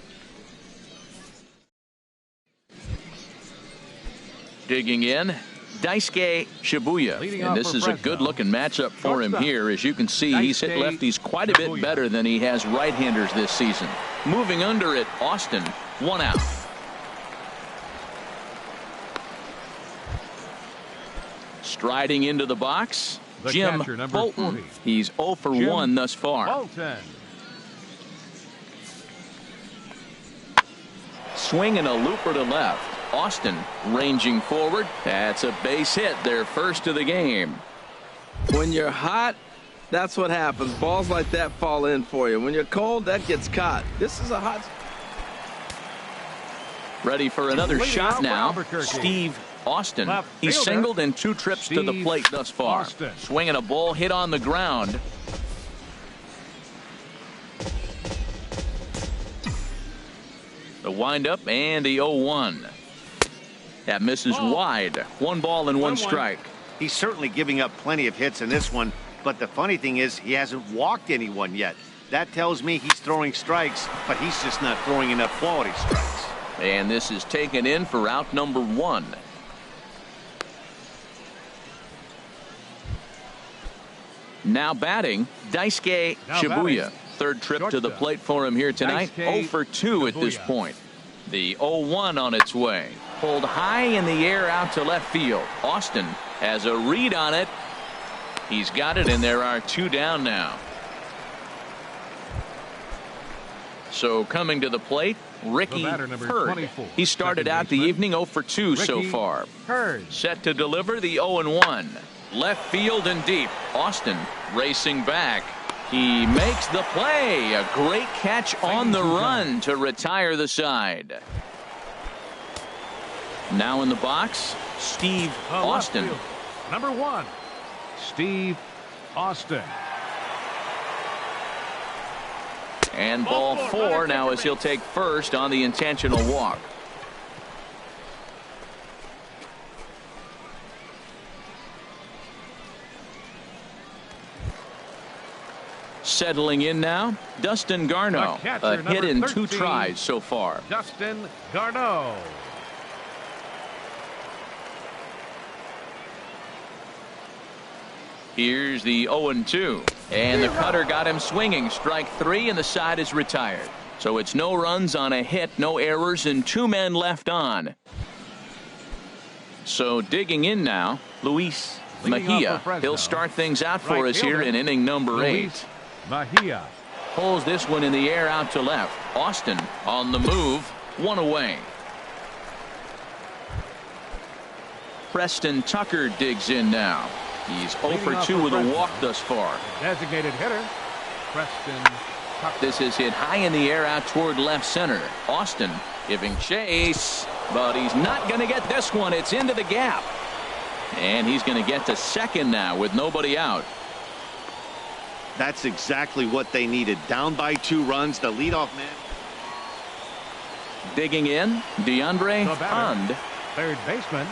Digging in, Daisuke Shibuya. And this is a good-looking matchup for him here. As you can see, he's hit lefties quite a bit better than he has right-handers this season. Moving under it, Austin, 1 out. Striding into the box, Jim Bolton. He's 0 for 1 thus far. Swinging a looper to left. Austin ranging forward. That's a base hit, their first of the game. When you're hot, that's what happens. Balls like that fall in for you. When you're cold, that gets caught. This is a hot. Ready for another shot now. Steve Austin. He's singled in 2 trips to the plate thus far. Swinging a ball hit on the ground. The windup and the 0-1. That misses wide. 1 ball and 1 strike. He's certainly giving up plenty of hits in this one, but the funny thing is he hasn't walked anyone yet. That tells me he's throwing strikes, but he's just not throwing enough quality strikes. And this is taken in for out number 1. Now batting, Daisuke Shibuya. Third trip to the plate for him here tonight. 0 for 2 at this point. The 0-1 on its way. Pulled high in the air out to left field. Austin has a read on it. He's got it, and there are 2 down now. So coming to the plate, Ricky Hurd. He started out the evening 0 for 2 so far. Set to deliver the 0-1. Left field and deep. Austin racing back. He makes the play. A great catch on the run to retire the side. Now in the box, Steve Austin. Number 1, Steve Austin. And ball 4 now as he'll take first on the intentional walk. Settling in now, Dustin Garneau. A hit in 2 tries so far. Dustin Garneau. Here's the 0-2. And the cutter got him swinging. Strike 3, and the side is retired. So it's no runs on a hit, no errors, and 2 men left on. So digging in now, Luis Mejia. He'll start things out for us here in inning number 8. Mejia pulls this one in the air out to left. Austin on the move, 1 away. Preston Tucker digs in now. He's 0 for 2 with a walk thus far. Designated hitter, Preston Tucker. This is hit high in the air out toward left center. Austin giving chase, but he's not going to get this one. It's into the gap. And he's going to get to second now with nobody out. That's exactly what they needed. Down by 2 runs, the leadoff man. Digging in, DeAndre Hund. Third baseman,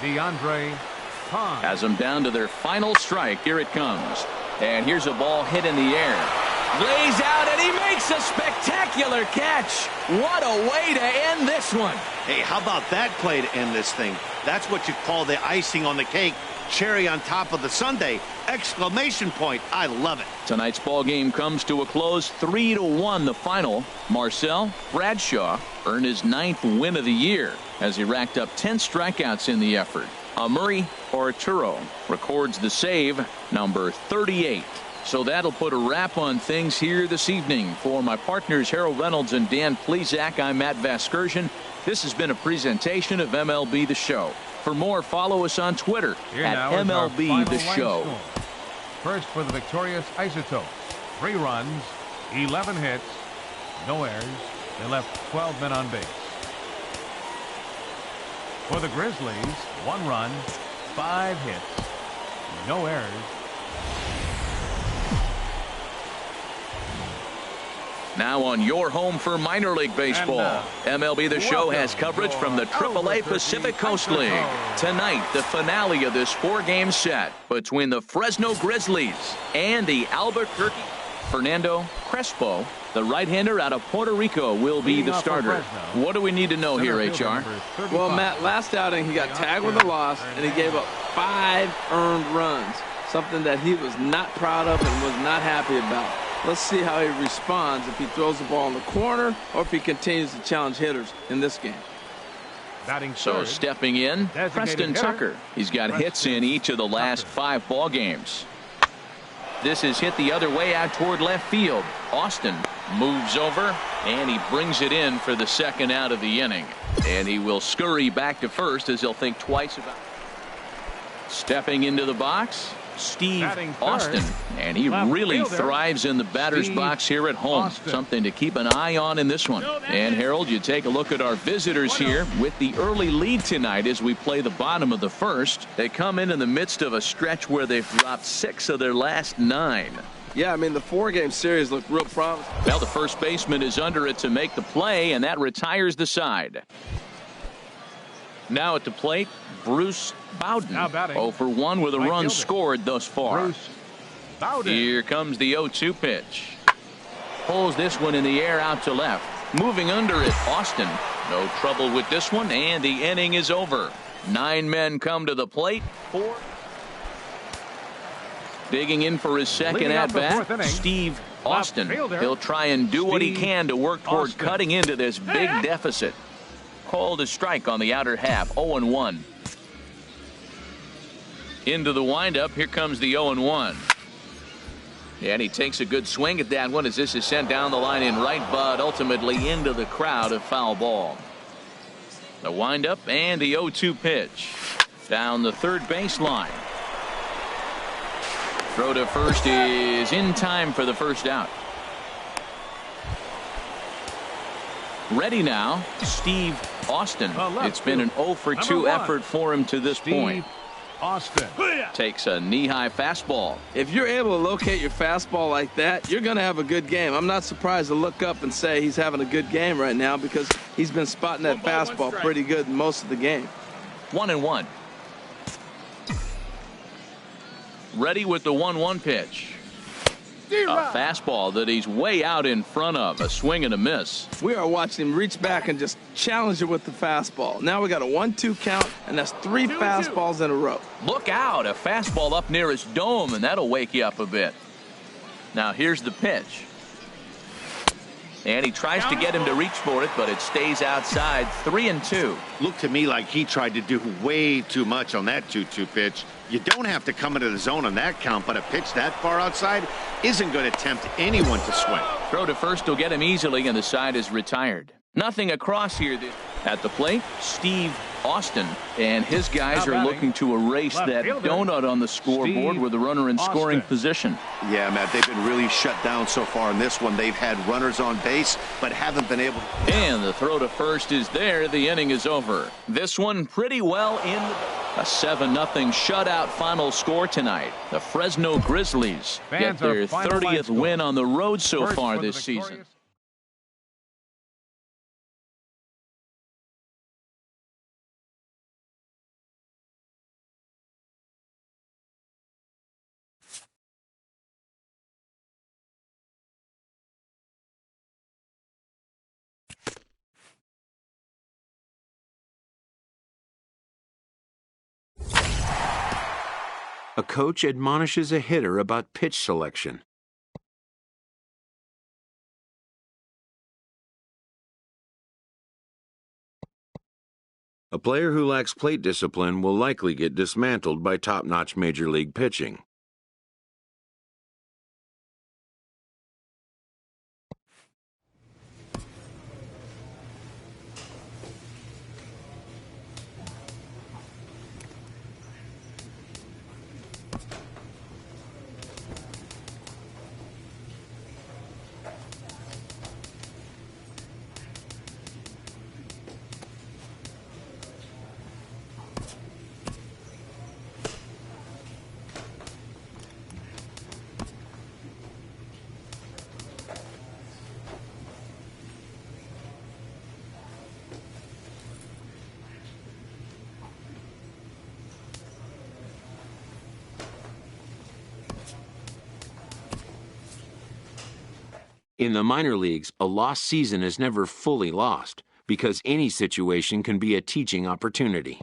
DeAndre Hund. Has them down to their final strike. Here it comes. And here's a ball hit in the air. Lays out, and he makes a spectacular catch. What a way to end this one. Hey, how about that play to end this thing? That's what you call the icing on the cake. Cherry on top of the sundae. Exclamation point. I love it. Tonight's ball game comes to a close. 3-1 the final. Marcel Bradshaw earned his 9th win of the year as he racked up 10 strikeouts in the effort. Amuri Arturo records the save, number 38. So that'll put a wrap on things here this evening. For my partners Harold Reynolds and Dan Plesac, I'm Matt Vasgersian. This has been a presentation of MLB The Show. For more, follow us on Twitter at MLB The Show. First for the victorious Isotope. 3 runs, 11 hits, no errors. They left 12 men on base. For the Grizzlies, 1 run, 5 hits, no errors. Now on your home for minor league baseball, MLB The Show has coverage from the AAA Pacific Coast League. Tonight, the finale of this 4-game set between the Fresno Grizzlies and the Albuquerque Fernando Crespo, the right-hander out of Puerto Rico, will be the starter. What do we need to know here, HR? Well, Matt, last outing he got tagged with a loss, and he gave up 5 earned runs, something that he was not proud of and was not happy about. Let's see how he responds if he throws the ball in the corner or if he continues to challenge hitters in this game. So stepping in, Preston Tucker. He's got hits in each of the last 5 ball games. This is hit the other way out toward left field. Austin moves over, and he brings it in for the second out of the inning. And he will scurry back to first as he'll think twice about it. Stepping into the box, Steve Austin, and he really thrives in the batter's box here at home. Something to keep an eye on in this one. And Harold, you take a look at our visitors here with the early lead tonight as we play the bottom of the first. They come in the midst of a stretch where they've dropped 6 of their last 9. Yeah, I mean, the 4-game series looked real promising. Well, the first baseman is under it to make the play, and that retires the side. Now at the plate, Bruce Bowden. 0 for 1 with a run scored thus far. Here comes the 0-2 pitch. Pulls this one in the air out to left. Moving under it, Austin. No trouble with this one, and the inning is over. 9 men come to the plate. 4. Digging in for his second at-bat, Steve Austin. He'll try and do what he can to work toward cutting into this big deficit. Called a strike on the outer half. 0-1. Into the windup. Here comes the 0-1. And he takes a good swing at that one as this is sent down the line in right, but ultimately into the crowd, a foul ball. The windup and the 0-2 pitch. Down the third baseline. Throw to first is in time for the first out. Ready now, Steve Austin. It's been an 0 for 2 effort for him to this point. Austin takes a knee-high fastball. If you're able to locate your fastball like that, you're going to have a good game. I'm not surprised to look up and say he's having a good game right now because he's been spotting that fastball pretty good most of the game. 1-1. Ready with the 1-1 pitch. A fastball that he's way out in front of. A swing and a miss. We are watching him reach back and just challenge it with the fastball. Now we got a 1-2 count, and that's 3 fastballs in a row. Look out. A fastball up near his dome, and that'll wake you up a bit. Now here's the pitch. And he tries to get him to reach for it, but it stays outside. 3-2. Looked to me like he tried to do way too much on that 2-2 pitch. You don't have to come into the zone on that count, but a pitch that far outside isn't going to tempt anyone to swing. Throw to first will get him easily, and the side is retired. Nothing across here. At the plate, Steve Austin, and his guys are looking to erase that donut on the scoreboard with the runner in scoring position. Yeah, Matt, they've been really shut down so far in this one. They've had runners on base, but haven't been able. And the throw to first is there. The inning is over. This one pretty well in a 7-0 shutout final score tonight. The Fresno Grizzlies get their 30th win on the road so far this season. A coach admonishes a hitter about pitch selection. A player who lacks plate discipline will likely get dismantled by top-notch major league pitching. In the minor leagues, a lost season is never fully lost because any situation can be a teaching opportunity.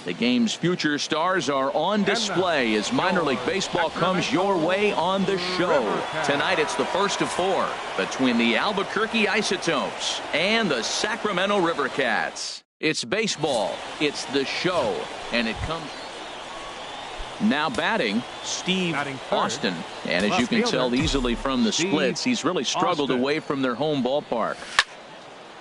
The game's future stars are on display as minor league baseball comes your way on the show. Tonight it's the first of 4 between the Albuquerque Isotopes and the Sacramento River Cats. It's baseball, it's the show, and it comes now batting Steve Austin. And as you can tell easily from the splits, he's really struggled away from their home ballpark.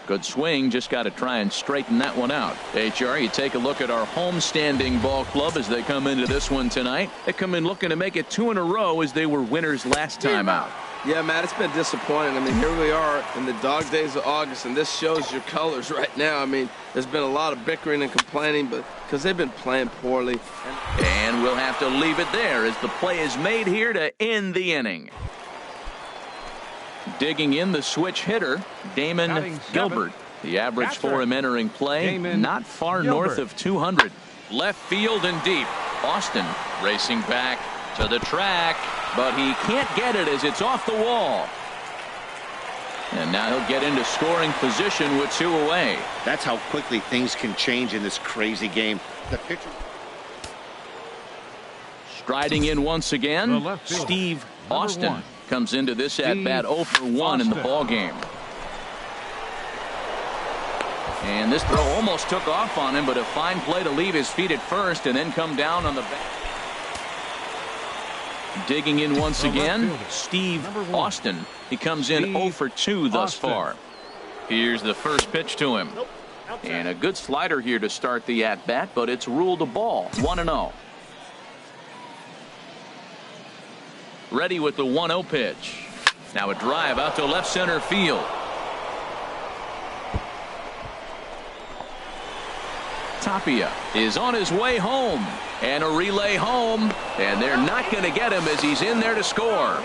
Good swing, just got to try and straighten that one out. HR, you take a look at our homestanding ball club as they come into this one tonight. They come in looking to make it 2 in a row as they were winners last time out. Yeah, Matt, it's been disappointing. I mean, here we are in the dog days of August, and this shows your colors right now. I mean, there's been a lot of bickering and complaining, but because they've been playing poorly. And we'll have to leave it there as the play is made here to end the inning. Digging in the switch hitter, Damon Gilbert. The average for him entering play, not far north of 200. Left field and deep. Austin racing back to the track, but he can't get it as it's off the wall. And now he'll get into scoring position with 2 away. That's how quickly things can change in this crazy game. The pitcher striding in once again, Steve Austin. Comes into this at-bat 0 for 1 in the ball game. And this throw almost took off on him, but a fine play to leave his feet at first and then come down on the back. Digging in once again, Steve Austin. He comes in 0 for 2 thus far. Here's the first pitch to him. And a good slider here to start the at-bat, but it's ruled a ball. 1-0. Ready with the 1-0 pitch. Now a drive out to left center field. Tapia is on his way home. And a relay home. And they're not going to get him as he's in there to score.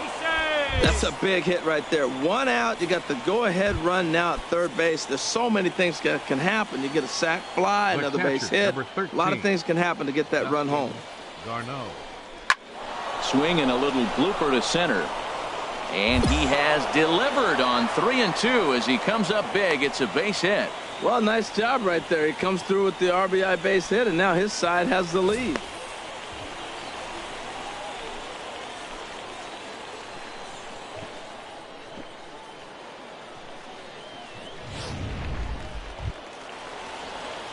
That's a big hit right there. 1 out. You got the go-ahead run now at third base. There's so many things that can happen. You get a sac fly, another base hit. A lot of things can happen to get that run home. Garneau. Swing and a little blooper to center. And he has delivered on 3 and 2 as he comes up big. It's a base hit. Well, nice job right there. He comes through with the RBI base hit, and now his side has the lead.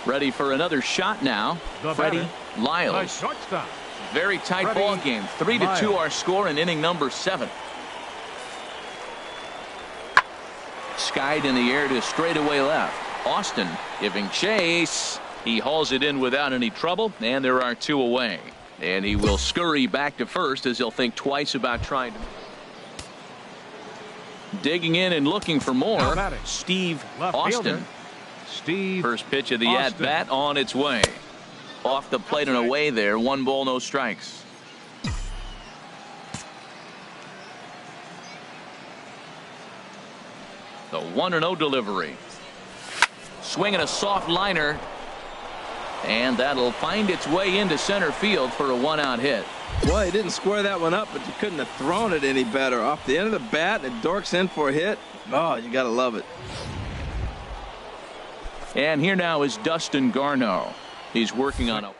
Ready for another shot now. Freddie Lyles. Very tight ball game. 3-2 our score in inning number 7. Skied in the air to straightaway left. Austin giving chase. He hauls it in without any trouble, and there are 2 away. And he will scurry back to first as he'll think twice about trying to. Digging in and looking for more, Steve Austin. First pitch of the at-bat on its way. Off the plate and away there. 1 ball, no strikes. The 1-0 delivery. Swinging a soft liner. And that'll find its way into center field for a 1-out hit. Well, he didn't square that one up, but you couldn't have thrown it any better. Off the end of the bat, and it dorks in for a hit. Oh, you got to love it. And here now is Dustin Garneau. He's working on a.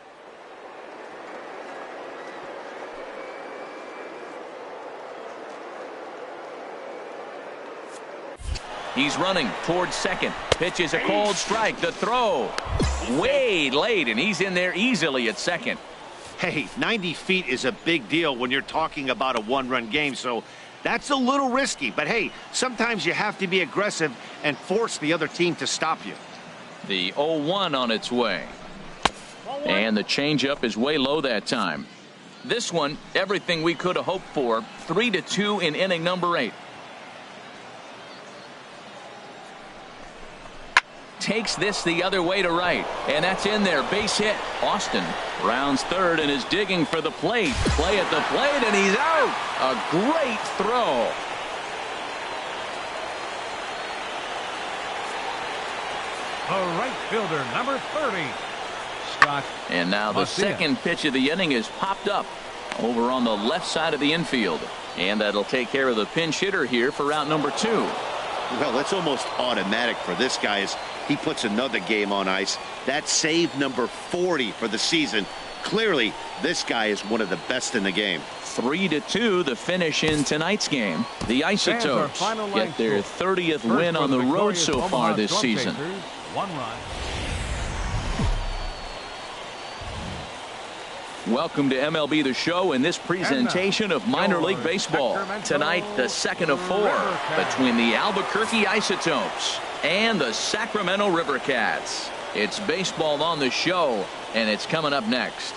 He's running towards second. Pitch is a called strike. The throw way late, and he's in there easily at second. Hey, 90 feet is a big deal when you're talking about a 1-run game, so that's a little risky. But hey, sometimes you have to be aggressive and force the other team to stop you. The 0-1 on its way. And the changeup is way low that time. This one, everything we could have hoped for. 3-2 in inning number 8. Takes this the other way to right, and that's in there. Base hit. Austin rounds third and is digging for the plate. Play at the plate, and he's out. A great throw. The right fielder, number 30, Scott. And now the second pitch of the inning is popped up over on the left side of the infield, and that'll take care of the pinch hitter here for out number 2. Well, it's almost automatic for this guy as he puts another game on ice. That's save number 40 for the season. Clearly, this guy is one of the best in the game. 3-2 the finish in tonight's game. The Isotopes get their 30th win on the road so far this season. 1 run. Welcome to MLB The Show in this presentation of minor league baseball. Tonight, the second of 4 between the Albuquerque Isotopes and the Sacramento River Cats. It's baseball on the show, and it's coming up next.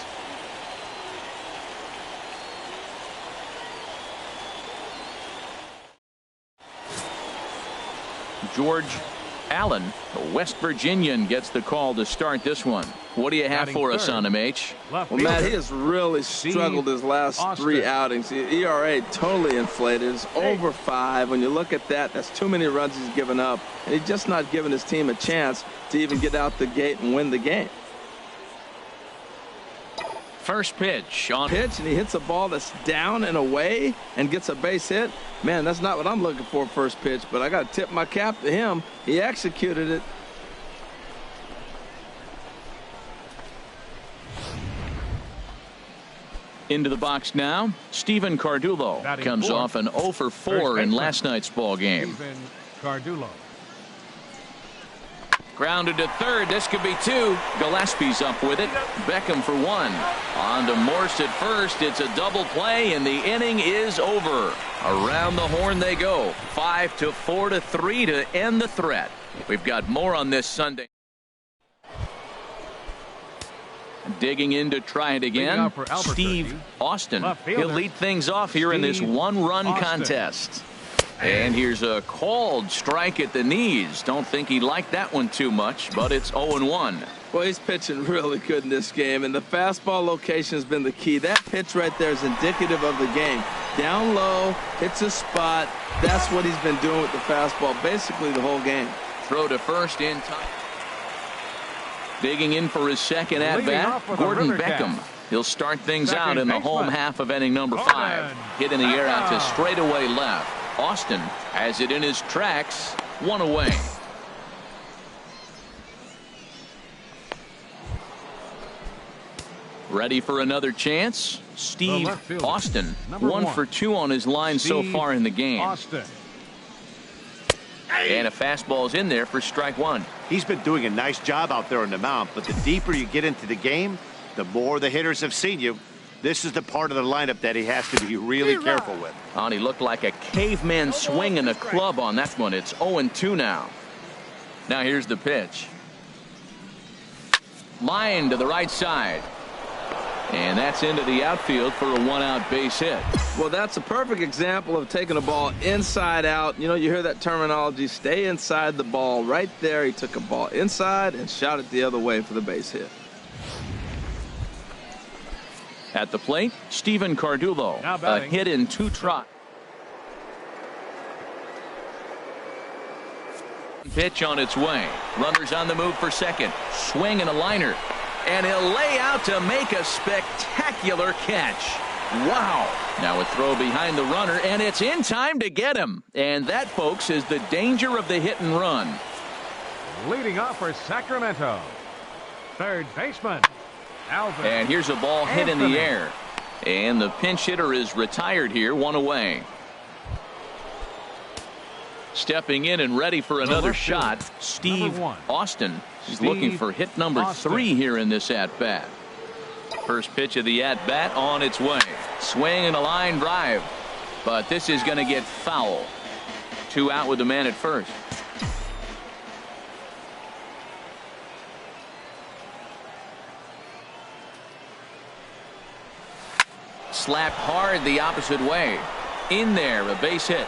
George Allen, the West Virginian, gets the call to start this one. What do you have for us on him, H? Well, Matt, he has really struggled his last 3 outings. The ERA totally inflated. It's over 5. When you look at that, that's too many runs he's given up. And he's just not giving his team a chance to even get out the gate and win the game. First pitch on pitch, and he hits a ball that's down and away and gets a base hit. Man, that's not what I'm looking for first pitch, but I got to tip my cap to him. He executed it. Into the box now. Steven Cardullo comes off an 0 for 4 in last night's ball game. Cardullo. Grounded to third. This could be 2. Gillespie's up with it. Beckham for 1. On to Morse at first. It's a double play, and the inning is over. Around the horn they go. 5-4-3 to end the threat. We've got more on this Sunday. Digging in to try it again. Steve Austin. He'll lead things off here in this 1-run contest. And here's a called strike at the knees. Don't think he liked that one too much, but it's 0-1. Well, he's pitching really good in this game, and the fastball location has been the key. That pitch right there is indicative of the game. Down low, hits a spot. That's what he's been doing with the fastball basically the whole game. Throw to first in time. Digging in for his second at-bat, Gordon Beckham. He'll start things out in the home half of inning number 5. Hit in the air out to straightaway left. Austin has it in his tracks. 1 away. Ready for another chance? Steve Austin. 1 for 2 on his line so far in the game. And a fastball's in there for strike 1. He's been doing a nice job out there on the mound, but the deeper you get into the game, the more the hitters have seen you. This is the part of the lineup that he has to be really careful with. And he looked like a caveman swinging a club on that one. It's 0-2 now. Now here's the pitch. Line to the right side. And that's into the outfield for a 1-out base hit. Well, that's a perfect example of taking a ball inside out. You know, you hear that terminology, stay inside the ball. Right there, he took a ball inside and shot it the other way for the base hit. At the plate, Steven Cardullo. A hit in 2 tries. Pitch on its way. Runners on the move for second. Swing and a liner. And he'll lay out to make a spectacular catch. Wow. Now a throw behind the runner, and it's in time to get him. And that, folks, is the danger of the hit and run. Leading off for Sacramento, third baseman Alvin. And here's a ball hit in the air. And the pinch hitter is retired here, 1 away. Stepping in and ready for another shot, Steve Austin. He's looking for hit number 3 here in this at-bat. First pitch of the at-bat on its way. Swing and a line drive. But this is going to get foul. 2 out with the man at first. slapped hard the opposite way. In there, a base hit.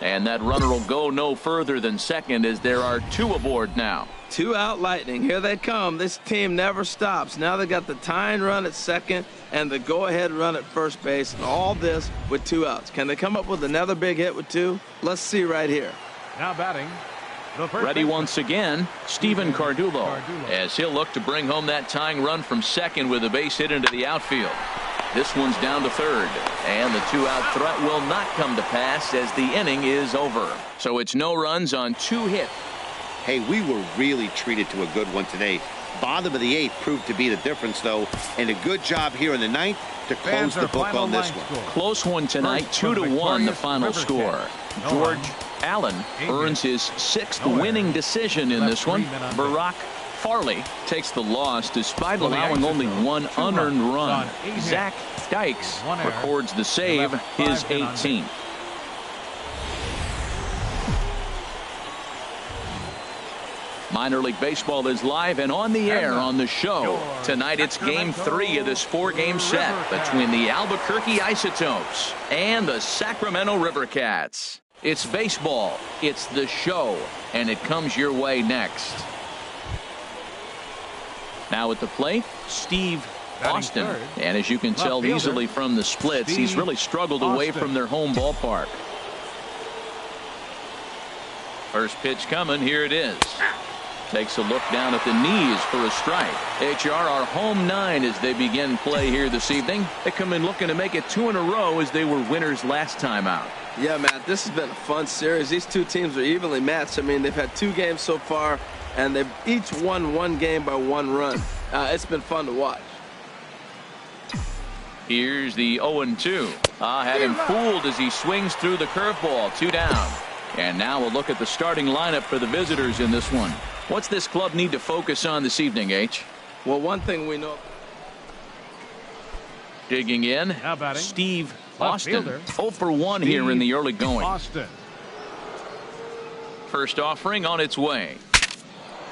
And that runner will go no further than second as there are 2 aboard now. 2 out, Lightning. Here they come. This team never stops. Now they got the tying run at second and the go-ahead run at first base. And all this with 2 outs. Can they come up with another big hit with 2? Let's see right here. Now batting. Ready once again, Steven Cardullo, as he'll look to bring home that tying run from second with a base hit into the outfield. This one's down to third, and the 2-out threat will not come to pass as the inning is over. So it's no runs on 2 hits. Hey, we were really treated to a good one today. Bottom of the 8th proved to be the difference, though, and a good job here in the 9th to close the book on this one. Close one tonight, 2-1 the final score. George Allen earns his 6th winning decision in this one. Barack Farley takes the loss despite allowing only 1 unearned run. Zach Dykes records the save, his 18th. Minor League Baseball is live and on the air on the show. Tonight it's Game 3 of this 4-game set between the Albuquerque Isotopes and the Sacramento River Cats. It's baseball, it's the show, and it comes your way next. Now at the plate, Steve Austin. And as you can tell easily from the splits, he's really struggled away from their home ballpark. First pitch coming, here it is. Takes a look down at the knees for a strike. HR are home 9 as they begin play here this evening. They come in looking to make it 2 in a row as they were winners last time out. Yeah, Matt, this has been a fun series. These 2 teams are evenly matched. I mean, they've had 2 games so far, and they've each won 1 game by 1 run. It's been fun to watch. Here's the 0-2. Had him fooled as he swings through the curveball. 2 down. And now we'll look at the starting lineup for the visitors in this one. What's this club need to focus on this evening, H? Well, one thing we know. Digging in, Steve Austin. 0 for 1 here in the early going. First offering on its way.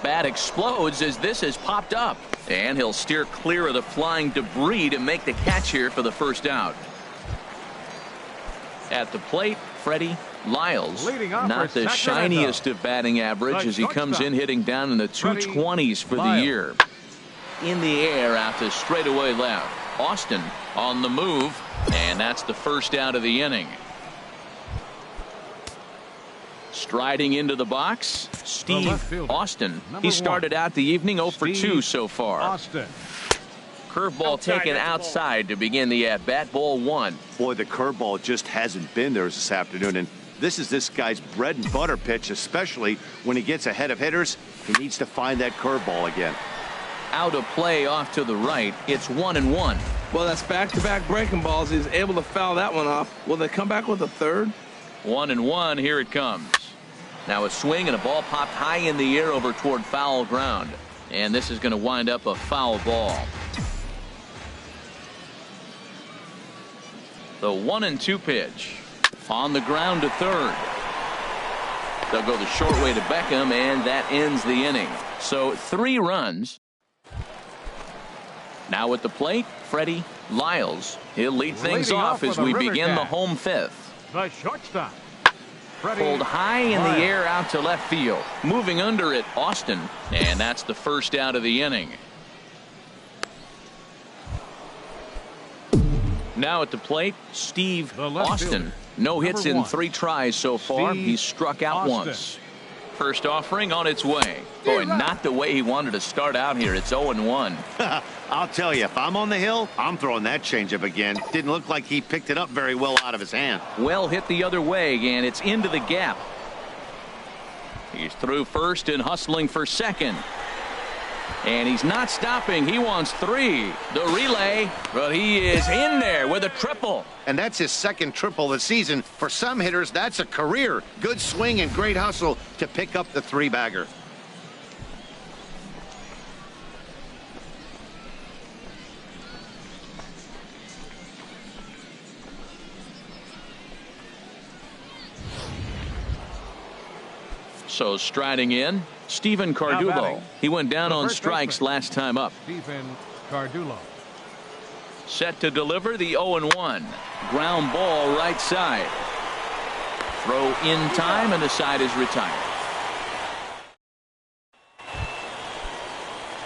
Bat explodes as this has popped up. And he'll steer clear of the flying debris to make the catch here for the first out. At the plate, Freddie Lyles, not the shiniest of batting average as he comes in hitting down in the 220s for the year. In the air out to straightaway left. Austin on the move, and that's the first out of the inning. Striding into the box, Steve Austin. He started out the evening 0 for 2 so far. Curveball taken outside to begin the at-bat. Ball 1. Boy, the curveball just hasn't been there this afternoon, and this is this guy's bread and butter pitch, especially when he gets ahead of hitters. He needs to find that curveball again. Out of play off to the right. It's 1-1. Well, that's back-to-back breaking balls. He's able to foul that one off. Will they come back with a third? 1-1. Here it comes. Now a swing and a ball popped high in the air over toward foul ground. And this is going to wind up a foul ball. The 1-2 pitch. On the ground to third. They'll go the short way to Beckham, and that ends the inning. So 3 runs. Now at the plate, Freddie Lyles. He'll lead things off as we begin the home 5th. The shortstop. Pulled high in the air out to left field. Moving under it, Austin. And that's the first out of the inning. Now at the plate, Steve Austin. No hits in 3 tries so far. He's struck out once. First offering on its way. Boy, not the way he wanted to start out here. It's 0-1. I'll tell you, if I'm on the hill, I'm throwing that changeup again. Didn't look like he picked it up very well out of his hand. Well hit the other way, and it's into the gap. He's through first and hustling for second. And he's not stopping. He wants 3. The relay, but he is in there with a triple. And that's his 2nd triple of the season. For some hitters, that's a career. Good swing and great hustle to pick up the 3-bagger. So striding in, Steven Cardullo. He went down on strikes last time up. Steven Cardullo. Set to deliver the 0-1. Ground ball right side. Throw in time, and the side is retired.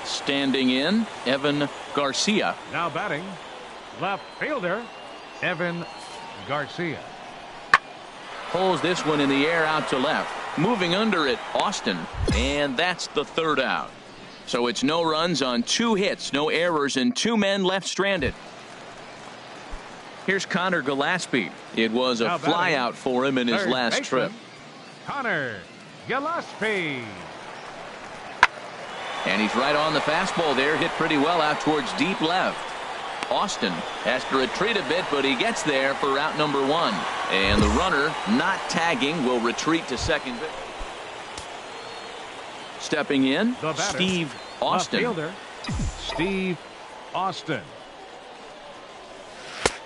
Standing in, Evan Garcia. Now batting, left fielder, Evan Garcia. Pulls this one in the air out to left. Moving under it, Austin. And that's the third out. So it's no runs on 2 hits, no errors, and 2 men left stranded. Here's Connor Gillespie. It was a flyout for him in his last trip. Connor Gillespie. And he's right on the fastball there. Hit pretty well out towards deep left. Austin has to retreat a bit, but he gets there for out number 1. And the runner, not tagging, will retreat to second. Stepping in, Steve Austin. Fielder, Steve Austin.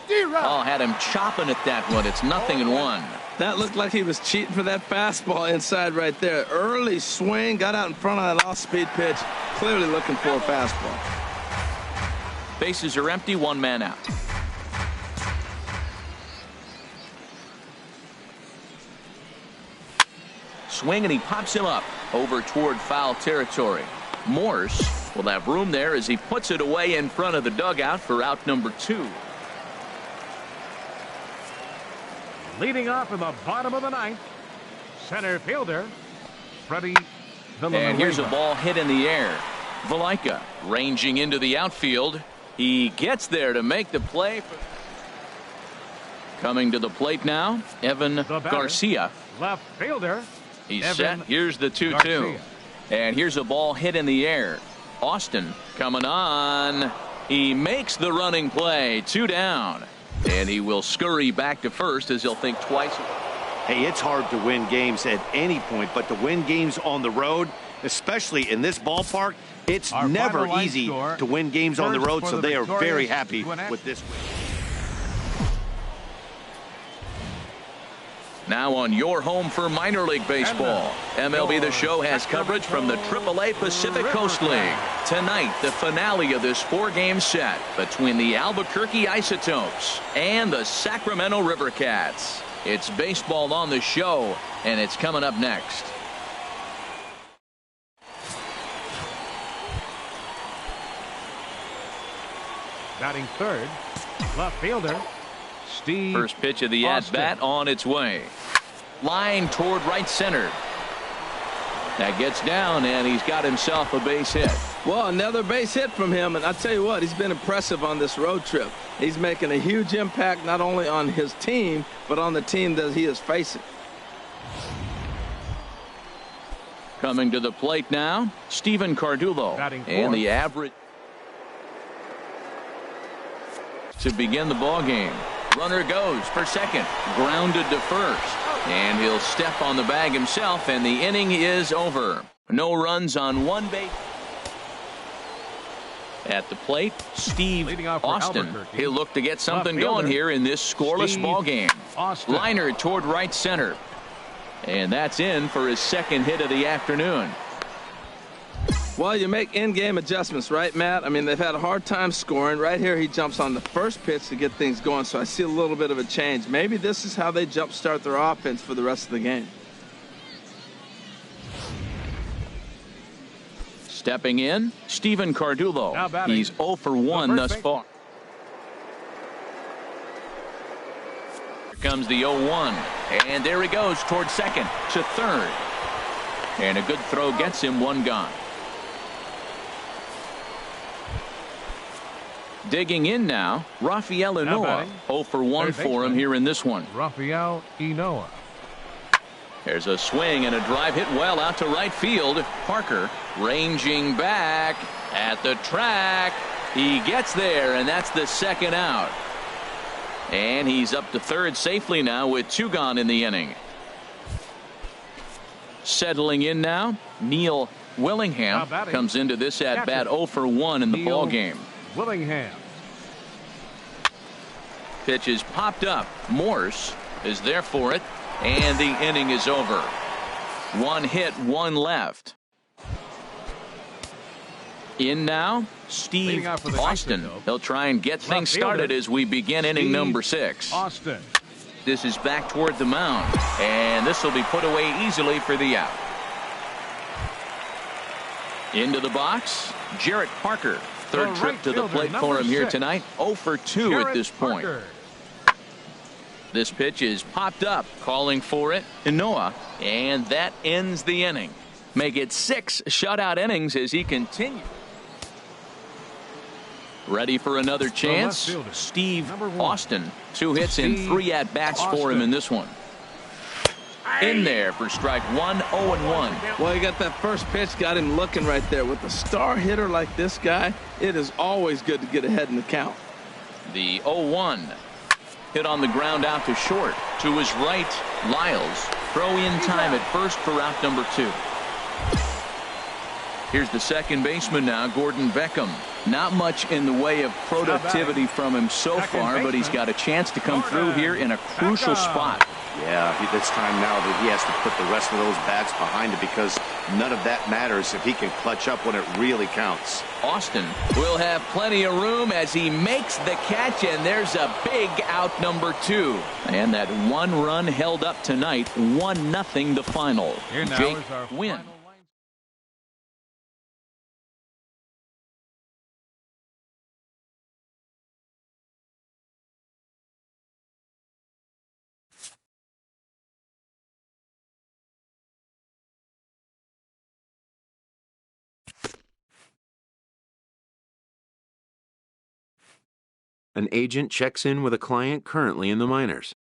Oh, had him chopping at that one. It's 0-1. That looked like he was cheating for that fastball inside right there. Early swing, got out in front of that off-speed pitch. Clearly looking for a fastball. Bases are empty, 1 man out. Swing, and he pops him up over toward foul territory. Morse will have room there as he puts it away in front of the dugout for out number 2. Leading off in the bottom of the 9th, center fielder, Freddie Villanueva. And here's a ball hit in the air. Valaika ranging into the outfield. He gets there to make the play. Coming to the plate now, Evan Garcia. Left fielder. He's Evan set. Here's the 2-2. Garcia. And here's a ball hit in the air. Austin coming on. He makes the running play. 2 down. And he will scurry back to first as he'll think twice. Hey, it's hard to win games at any point, but to win games on the road, especially in this ballpark, it's never easy to win games on the road, so they are very happy with this win. Now on your home for minor league baseball, MLB The Show has coverage from the AAA Pacific Coast League. Tonight, the finale of this 4-game set between the Albuquerque Isotopes and the Sacramento River Cats. It's baseball on the show, and it's coming up next. Batting third, left fielder, Steve. First pitch of the at-bat on its way. Line toward right center. That gets down, and he's got himself a base hit. Well, another base hit from him, and I tell you what, he's been impressive on this road trip. He's making a huge impact not only on his team, but on the team that he is facing. Coming to the plate now, Steven Cardullo. And the average to begin the ball game. Runner goes for second, grounded to first, and he'll step on the bag himself, and the inning is over. No runs on 1 base. At the plate, Steve Austin. He'll look to get something going here in this scoreless ball game. Liner toward right center, and that's in for his second hit of the afternoon. Well, you make in-game adjustments, right, Matt? I mean, they've had a hard time scoring. Right here, he jumps on the first pitch to get things going, so I see a little bit of a change. Maybe this is how they jumpstart their offense for the rest of the game. Stepping in, Steven Cardullo. He's 0 for 1 thus far. Here comes the 0-1, and there he goes toward second to third. And a good throw gets him 1 gone. Digging in now, Rafael Inoa. 0 for 1 for him here in this one. Rafael Inoa. There's a swing and a drive hit well out to right field. Parker ranging back at the track. He gets there, and that's the second out. And he's up to third safely now with 2 gone in the inning. Settling in now, Neil Willingham comes into this at-bat 0 for 1 in the ball game. Willingham. Pitch is popped up. Morse is there for it, and the inning is over. 1 hit, 1 left. In now, Steve Austin. He'll try and get things started as we begin inning number 6. Austin. This is back toward the mound, and this will be put away easily for the out. Into the box, Jarrett Parker. Third trip to the plate for him here tonight. 0 for 2 at this point. This pitch is popped up, calling for it, Noah, and that ends the inning. Make it 6 shutout innings as he continues. Ready for another chance? Steve Austin. 2 hits and 3 at-bats for him in this one. In there for strike 1, 0-1. Well, he got that first pitch, got him looking right there. With a star hitter like this guy, it is always good to get ahead in the count. The 0-1. Hit on the ground out to short. To his right, Lyles. Throw in time at first for out number 2. Here's the second baseman now, Gordon Beckham. Not much in the way of productivity from him so far, but he's got a chance to come through here in a crucial spot. Yeah, it's time now that he has to put the rest of those bats behind it, because none of that matters if he can clutch up when it really counts. Austin will have plenty of room as he makes the catch, and there's a big out number 2. And that 1 run held up tonight, 1-0 the final. Jake win. An agent checks in with a client currently in the minors.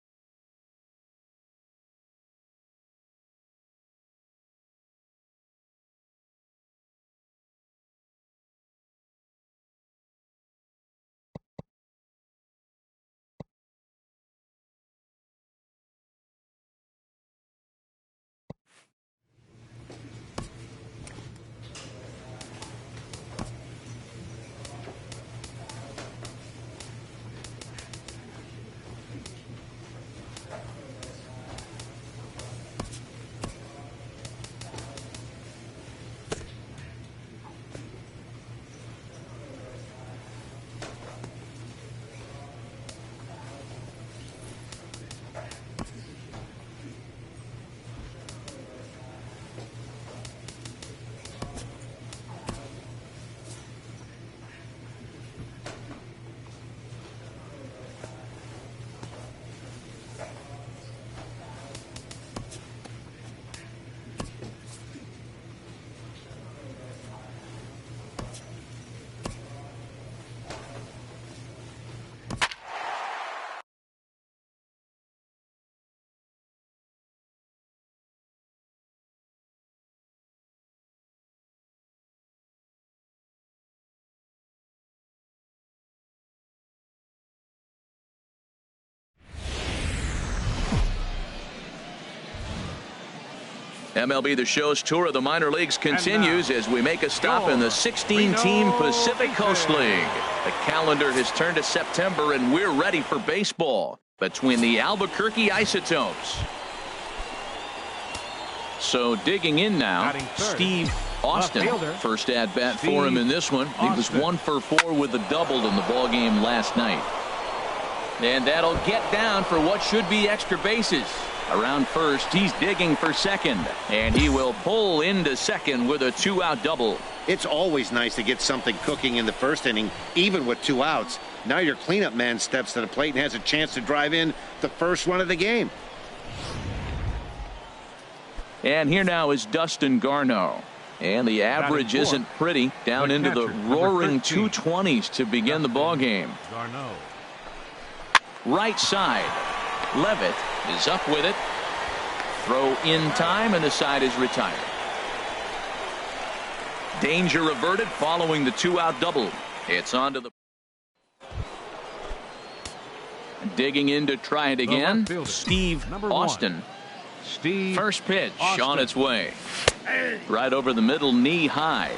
MLB The Show's tour of the minor leagues continues as we make a stop in the 16-team Pacific Coast League. The calendar has turned to September, and we're ready for baseball between the Albuquerque Isotopes. So digging in now, Steve Austin. First at-bat for him in this one. He was 1 for 4 with a double in the ballgame last night. And that'll get down for what should be extra bases. Around first, he's digging for second, and he will pull into second with a 2-out double. It's always nice to get something cooking in the first inning, even with 2 outs. Now your cleanup man steps to the plate and has a chance to drive in the first run of the game. And here now is Dustin Garneau. And the average isn't pretty, down into the roaring 220s to begin the ball game. Right side. Levitt is up with it. Throw in time, and the side is retired. Danger averted following the 2-out double. It's on to the... Digging in to try it again. Steve Austin. First pitch on its way. Right over the middle, knee high.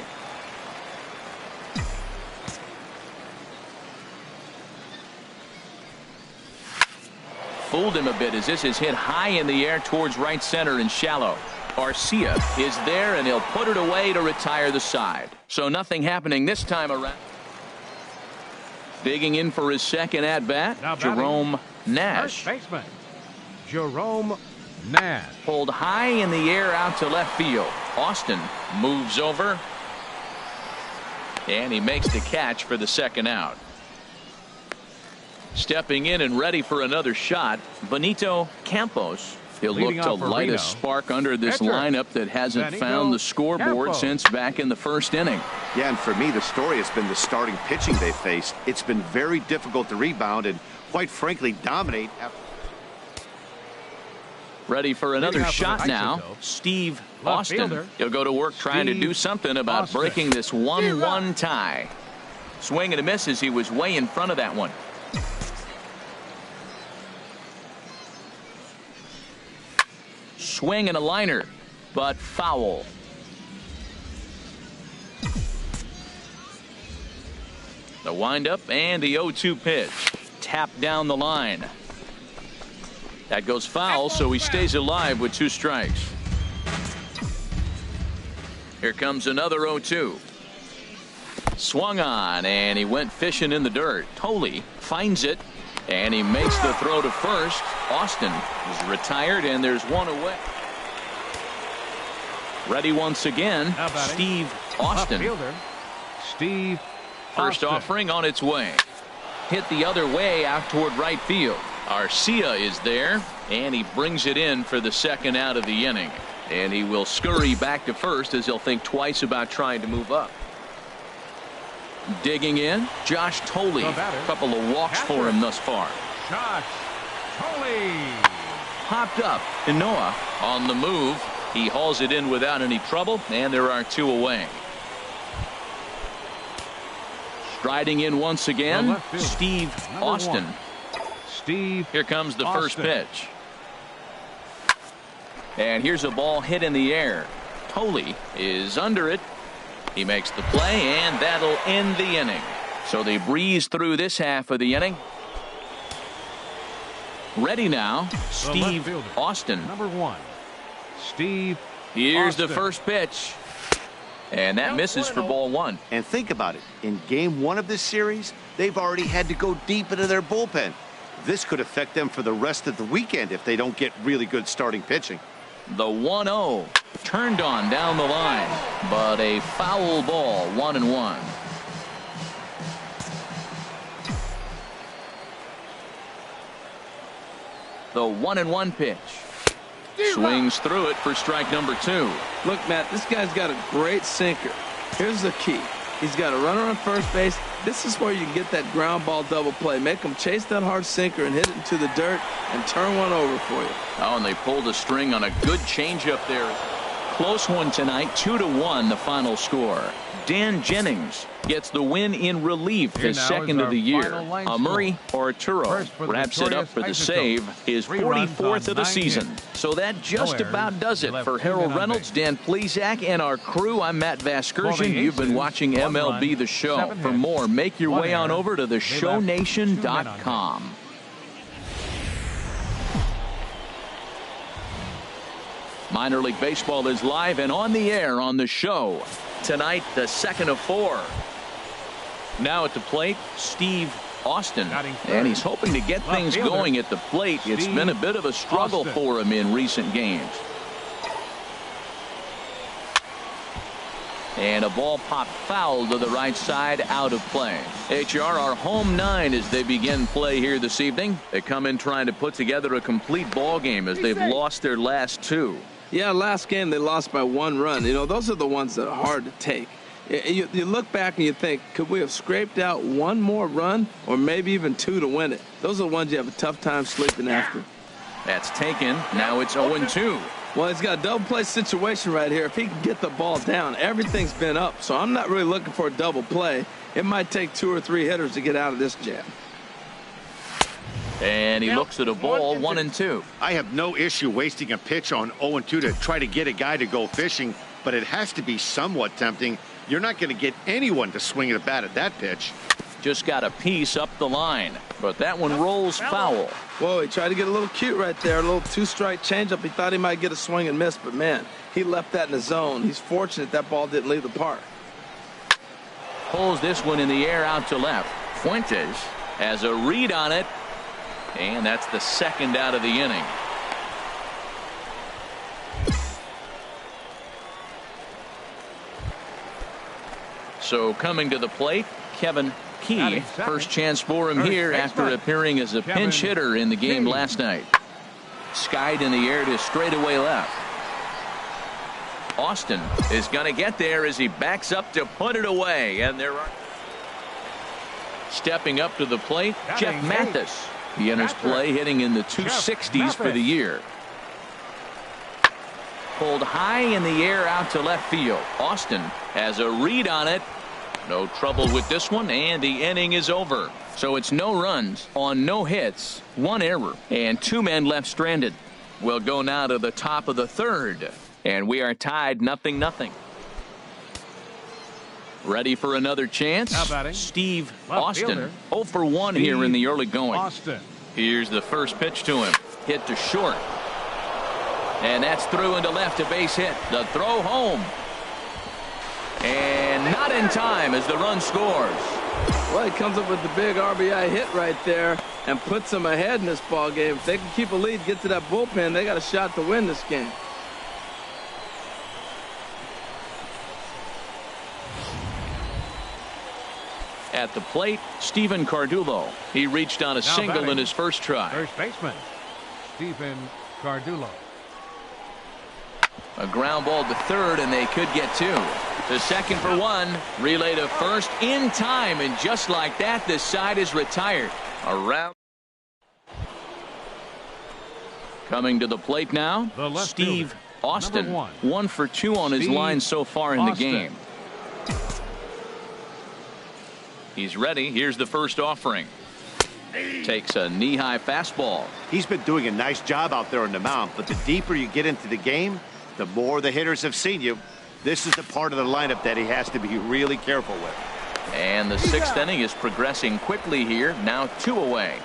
Fooled him a bit as this is hit high in the air towards right center and shallow. Garcia is there, and he'll put it away to retire the side. So nothing happening this time around. Digging in for his second at-bat, Jerome Nash. First baseman, Jerome Nash. Pulled high in the air out to left field. Austin moves over, and he makes the catch for the second out. Stepping in and ready for another shot, Benito Campos. He'll look to light a spark under this lineup that hasn't found the scoreboard since back in the first inning. Yeah, and for me, the story has been the starting pitching they faced. It's been very difficult to rebound and, quite frankly, dominate. Ready for another shot now, Steve Austin. He'll go to work trying to do something about breaking this 1-1 tie. Swing and a miss as he was way in front of that one. Swing and a liner, but foul. The windup and the 0-2 pitch. Tapped down the line. That goes foul, so he stays alive with 2 strikes. Here comes another 0-2. Swung on, and he went fishing in the dirt. Tolley finds it, and he makes the throw to first. Austin is retired, and there's one away. Ready once again, Steve Austin. Steve First offering on its way. Hit the other way out toward right field. Garcia is there, and he brings it in for the second out of the inning. And he will scurry back to first as he'll think twice about trying to move up. Digging in, Josh Tolley. A couple of walks for him thus far. Josh Tolley. Popped up. Noah on the move. He hauls it in without any trouble, and there are 2 away. Striding in once again, Steve Austin. Steve. Here comes the first pitch. And here's a ball hit in the air. Tolley is under it. He makes the play, and that'll end the inning. So they breeze through this half of the inning. Ready now, Steve Austin. Number 1, Steve Here's Austin. the first pitch. And that misses for ball 1. And think about it. In game 1 of this series, they've already had to go deep into their bullpen. This could affect them for the rest of the weekend if they don't get really good starting pitching. The 1-0 turned on down the line, but a foul ball, 1-1. The 1-1 pitch. Swings through it for strike number 2. Look, Matt, this guy's got a great sinker. Here's the key. He's got a runner on first base. This is where you get that ground ball double play. Make him chase that hard sinker and hit it into the dirt and turn one over for you. Oh, and they pulled a string on a good changeup there. Close one tonight, 2-1 the final score. Dan Jennings gets the win in relief, his second of the year. Murray Arturo wraps it up for the save, his 44th of the season. So that just about does it for Harold Reynolds, Dan Plesac, and our crew. I'm Matt Vasgersian. You've been watching MLB The Show. For more, make your way on over to theshownation.com. Minor League Baseball is live and on the air on the show. Tonight, the second of 4. Now at the plate, Steve Austin. And he's hoping to get things going at the plate. It's been a bit of a struggle for him in recent games. And a ball popped foul to the right side, out of play. HR, our home 9 as they begin play here this evening. They come in trying to put together a complete ball game as they've lost their last 2. Yeah, last game they lost by 1 run. You know, those are the ones that are hard to take. You look back and you think, could we have scraped out 1 more run or maybe even 2 to win it? Those are the ones you have a tough time sleeping after. That's taken. Now it's 0-2. Well, he's got a double play situation right here. If he can get the ball down, everything's been up. So I'm not really looking for a double play. It might take 2 or 3 hitters to get out of this jam. And he looks at a ball, 1-2. I have no issue wasting a pitch on 0-2 to try to get a guy to go fishing, but it has to be somewhat tempting. You're not going to get anyone to swing at a bat at that pitch. Just got a piece up the line, but that one rolls foul. Whoa, he tried to get a little cute right there. A little two-strike changeup. He thought he might get a swing and miss, but man, he left that in the zone. He's fortunate that ball didn't leave the park. Pulls this one in the air out to left. Fuentes has a read on it, and that's the second out of the inning. So coming to the plate, Kevin Key. First chance for him here after appearing as a pinch hitter in the game last night. Skied in the air to straightaway left. Austin is going to get there as he backs up to put it away, and there are stepping up to the plate, Jeff Mathis. He enters play hitting in the 260s for the year. Pulled high in the air out to left field. Austin has a read on it. No trouble with this one, and the inning is over. So it's no runs on no hits, one error, and two men left stranded. We'll go now to the top of the third, and we are tied 0-0. Ready for another chance? Steve Austin. 0 for 1 here in the early going. Here's the first pitch to him. Hit to short. And that's through into left, a base hit. The throw home. And not in time as the run scores. Well, he comes up with the big RBI hit right there and puts them ahead in this ball game. If they can keep a lead, get to that bullpen, they got a shot to win this game. At the plate, Steven Cardullo. He reached on a single in his first try. First baseman, Steven Cardullo. A ground ball to third, and they could get two. To second for one. Relay to first in time, and just like that, this side is retired. Around. Coming to the plate now, Steve Austin. 1 for 2 on his line so far in the game. He's ready. Here's the first offering. Takes a knee-high fastball. He's been doing a nice job out there on the mound, but the deeper you get into the game, the more the hitters have seen you. This is the part of the lineup that he has to be really careful with. And the sixth inning is progressing quickly here. Now 2 away.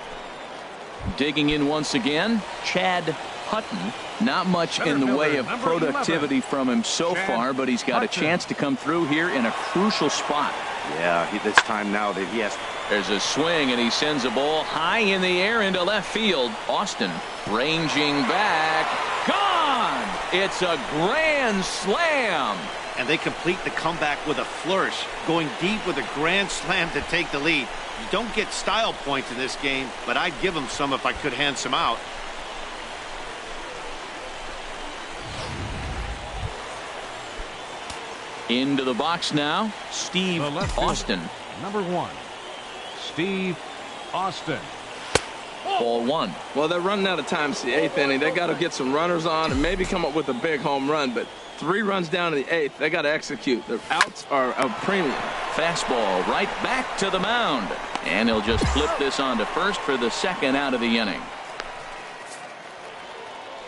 Digging in once again, Chad Hutton. Not much in the way of productivity from him so far, but he's got a chance to come through here in a crucial spot. Yeah, it's time now that he has. There's a swing, and he sends a ball high in the air into left field. Austin ranging back. Gone! It's a grand slam. And they complete the comeback with a flourish, going deep with a grand slam to take the lead. You don't get style points in this game, but I'd give them some if I could hand some out. Into the box now, Steve Austin. Number 1, Steve Austin. Ball 1. Well, they're running out of time. It's the 8th inning. They got to get some runners on and maybe come up with a big home run. But 3 runs down in the 8th. They got to execute. Their outs are a premium. Fastball right back to the mound. And he'll just flip this on to first for the second out of the inning.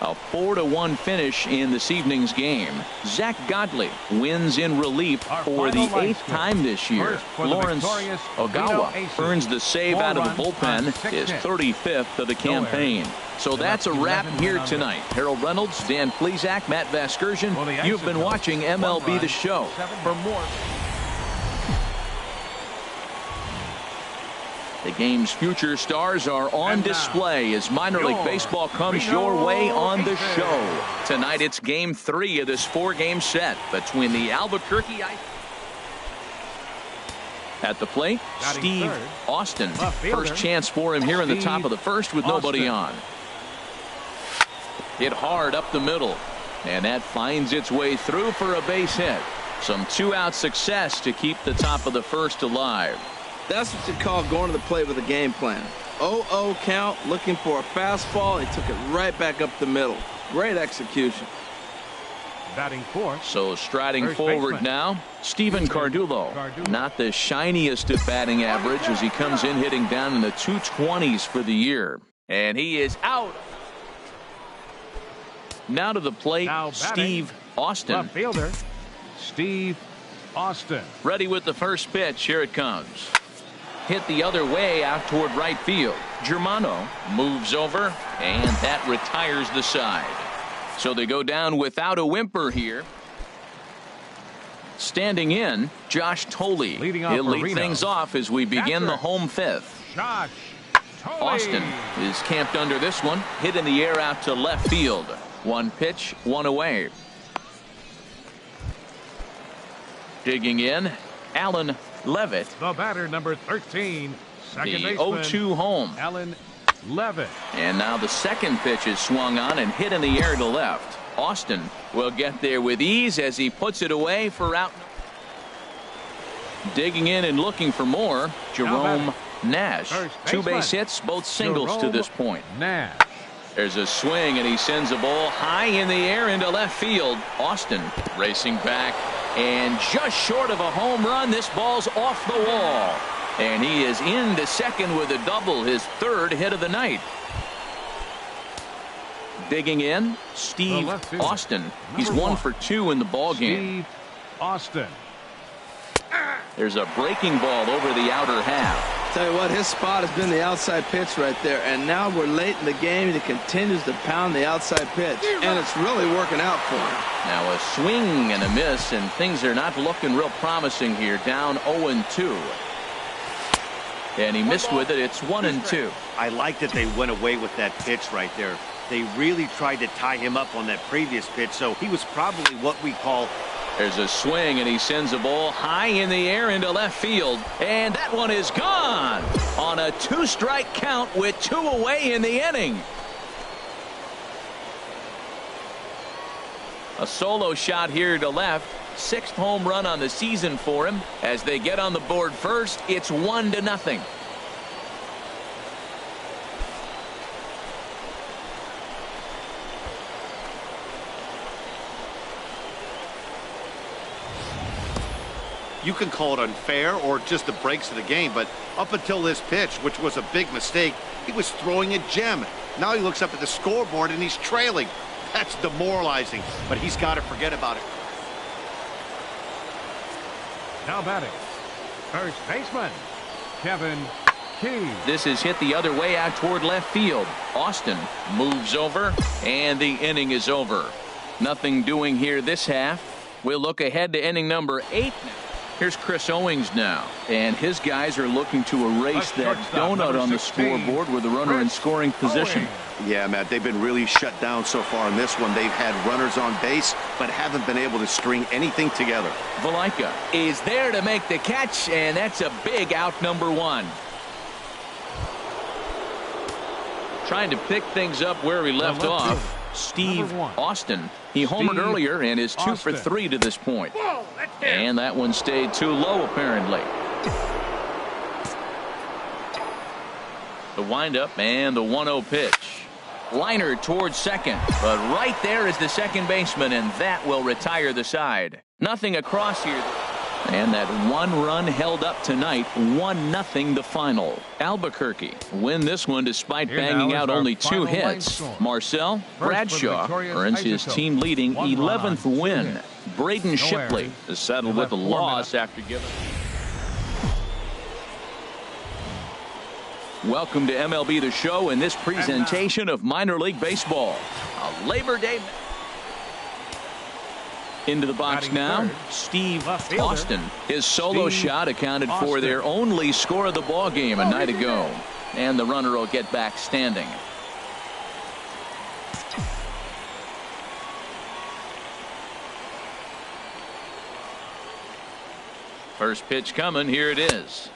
A 4-1 finish in this evening's game. Zach Godley wins in relief for the 8th time this year. Lawrence Ogawa earns the save out of the bullpen, his 35th of the campaign. So that's a wrap here tonight. Harold Reynolds, Dan Plesac, Matt Vasgersian. You've been watching MLB The Show. For more. The game's future stars are on display as minor league baseball comes your way on the show. Tonight it's game 3 of this 4-game set between the Albuquerque. At the plate, Steve Austin. First chance for him here in the top of the first with nobody on. Hit hard up the middle, and that finds its way through for a base hit. Some 2-out success to keep the top of the first alive. That's what you call going to the plate with a game plan. 0-0 count, looking for a fastball. He took it right back up the middle. Great execution. Batting fourth. So striding forward now, Steven Cardullo. Not the shiniest of batting average as he comes in hitting down in the 220s for the year. And he is out. Now to the plate, Steve Austin. Left fielder, Steve Austin. Ready with the first pitch. Here it comes. hit the other way out toward right field. Germano moves over, and that retires the side. So they go down without a whimper here. Standing in, Josh Tolle. He'll lead things off as we begin the home fifth. Josh Tolle. Austin is camped under this one. Hit in the air out to left field. One pitch, one away. Digging in, Alan Levitt. The batter, number 13, second the baseman. 0-2 home. Alan Levitt. And now the second pitch is swung on and hit in the air to left. Austin will get there with ease as he puts it away for out. Digging in and looking for more, Jerome Nash. Two base hits, both singles to this point. Nash. There's a swing, and he sends a ball high in the air into left field. Austin racing back, and just short of a home run, this ball's off the wall. And he is into second with a double, his third hit of the night. Digging in, Steve Austin. He's 1 for 2 in the ball game. Steve Austin. There's a breaking ball over the outer half. Tell you what, his spot has been the outside pitch right there, and now we're late in the game and he continues to pound the outside pitch, and it's really working out for him. Now a swing and a miss, and things are not looking real promising here. Down 0-2. And he missed with it. It's 1-2. I like that they went away with that pitch right there. They really tried to tie him up on that previous pitch, so he was probably what we call. There's a swing, and he sends a ball high in the air into left field, and that one is gone on a 2-strike count with 2 away in the inning. A solo shot here to left. 6th home run on the season for him. As they get on the board first, it's 1-0. You can call it unfair or just the breaks of the game, but up until this pitch, which was a big mistake, he was throwing a gem. Now he looks up at the scoreboard and he's trailing. That's demoralizing, but he's got to forget about it. Now batting, first baseman, Kevin Key. This is hit the other way out toward left field. Austin moves over, and the inning is over. Nothing doing here this half. We'll look ahead to inning number 8. Here's Chris Owings now, and his guys are looking to erase that donut on the scoreboard with a runner in scoring position. Yeah, Matt, they've been really shut down so far in this one. They've had runners on base, but haven't been able to string anything together. Valaika is there to make the catch, and that's a big out, number 1. Trying to pick things up where we left off. Steve Austin. He homered earlier and is 2 for 3 to this point. And that one stayed too low, apparently. The windup and the 1-0 pitch. Liner towards second, but right there is the second baseman, and that will retire the side. Nothing across here. And that 1 run held up tonight. 1-0 the final. Albuquerque win this one despite banging out only 2 hits. Marcel Bradshaw earns his team leading 11th win. Braden Shipley is settled with a loss after giving. Welcome to MLB The Show in this presentation of minor league baseball. A Labor Day. Into the box now, Steve Austin. His solo shot accounted for their only score of the ball game a night ago. And the runner will get back standing. First pitch coming, here it is.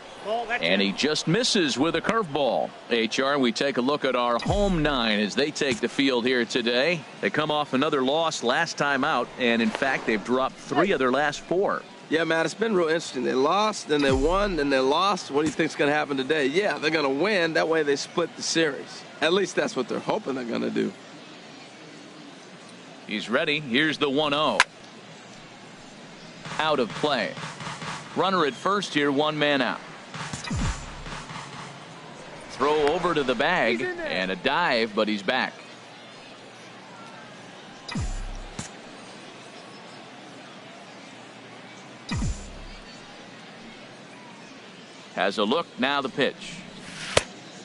And he just misses with a curveball. HR, we take a look at our home 9 as they take the field here today. They come off another loss last time out, and in fact they've dropped 3 of their last 4. Yeah, Matt, it's been real interesting. They lost, then they won, then they lost. What do you think's going to happen today? Yeah, they're going to win. That way they split the series. At least that's what they're hoping they're going to do. He's ready. Here's the 1-0. Out of play. Runner at first here, 1 man out. Throw over to the bag and a dive, but he's back. Has a look. Now the pitch.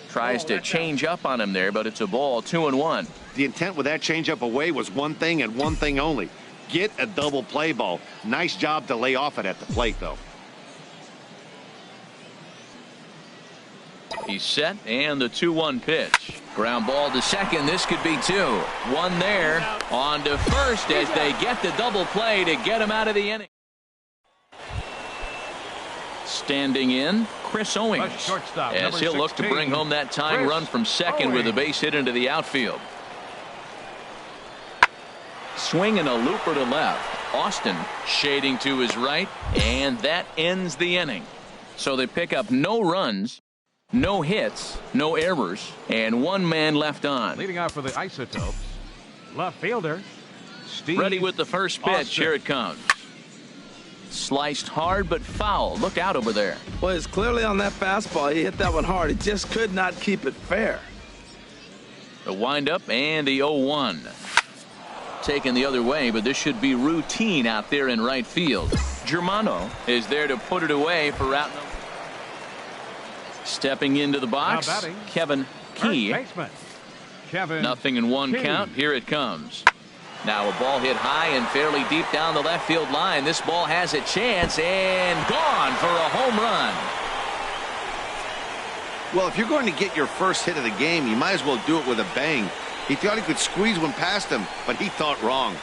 Tries to change up on him there, but it's a ball. 2-1. The intent with that changeup away was one thing and one thing only. Get a double play ball. Nice job to lay off it at the plate, though. He's set, and the 2-1 pitch. Ground ball to second. This could be two. One there. On to first as they get the double play to get him out of the inning. Standing in, Chris Owings, as he'll look to bring home that tying run from second with a base hit into the outfield. Swinging a looper to left. Austin shading to his right, and that ends the inning. So they pick up no runs, no hits, no errors, and one man left on. Leading off for the Isotopes, left fielder Steve. Ready with the first pitch. Austin. Here it comes. Sliced hard but foul. Look out over there. Well, it's clearly on that fastball. He hit that one hard. He just could not keep it fair. The windup and the 0-1. Taken the other way, but this should be routine out there in right field. Germano is there to put it away for route number. Stepping into the box, Kevin Key. Nothing in one count. Here it comes. Now a ball hit high and fairly deep down the left field line. This ball has a chance and gone for a home run. Well, if you're going to get your first hit of the game, you might as well do it with a bang. He thought he could squeeze one past him, but he thought wrong.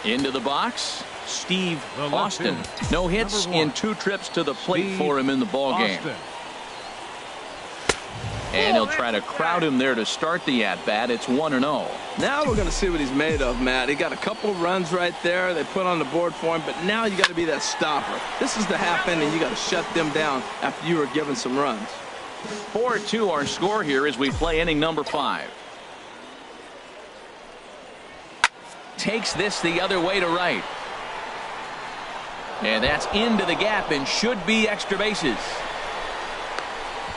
Into the box, Steve Austin. No hits in 2 trips to the plate for him in the ball game. And he'll try to crowd him there to start the at-bat. It's 1-0. Now we're going to see what he's made of, Matt. He got a couple runs right there. They put on the board for him, but now you got to be that stopper. This is the half inning. You got to shut them down after you were given some runs. 4-2 our score here as we play inning number 5. Takes this the other way to right. And that's into the gap and should be extra bases.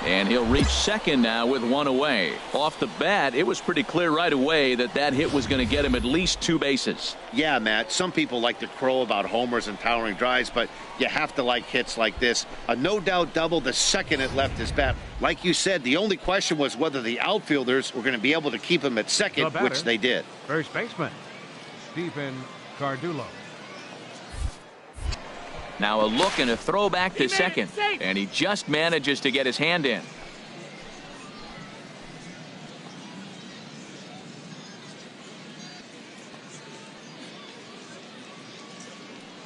And he'll reach second now with one away. Off the bat, it was pretty clear right away that that hit was going to get him at least 2 bases. Yeah, Matt, some people like to crow about homers and towering drives, but you have to like hits like this. A no-doubt double the second it left his bat. Like you said, the only question was whether the outfielders were going to be able to keep him at second, which they did. First baseman, Stephen Cardullo. Now a look and a throw back to second. And he just manages to get his hand in.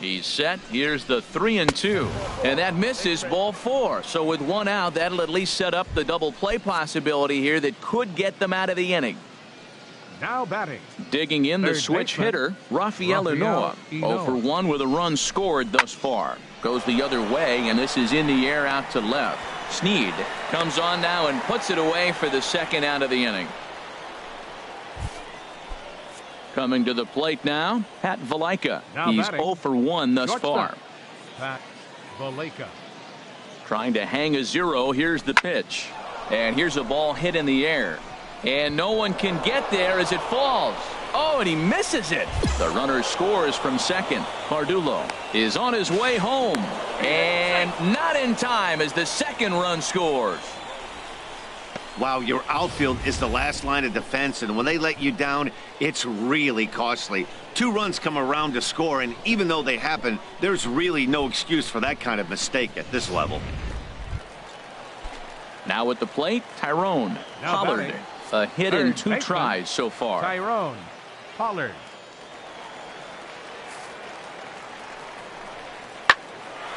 He's set. Here's the 3-2. And that misses, ball 4. So with one out, that'll at least set up the double play possibility here that could get them out of the inning. Now batting. Digging in the switch hitter, Rafael Ynoa. 0 for 1 with a run scored thus far. Goes the other way, and this is in the air out to left. Sneed comes on now and puts it away for the second out of the inning. Coming to the plate now, Pat Valaika. He's 0 for 1 thus far. Pat Valaika. Trying to hang a 0. Here's the pitch. And here's a ball hit in the air. And no one can get there as it falls. Oh, and he misses it. The runner scores from second. Cardullo is on his way home. And not in time as the second run scores. Wow, your outfield is the last line of defense, and when they let you down, it's really costly. 2 runs come around to score, and even though they happen, there's really no excuse for that kind of mistake at this level. Now at the plate, Tyrone Pollard. A hit in 2 tries so far. Tyrone Pollard.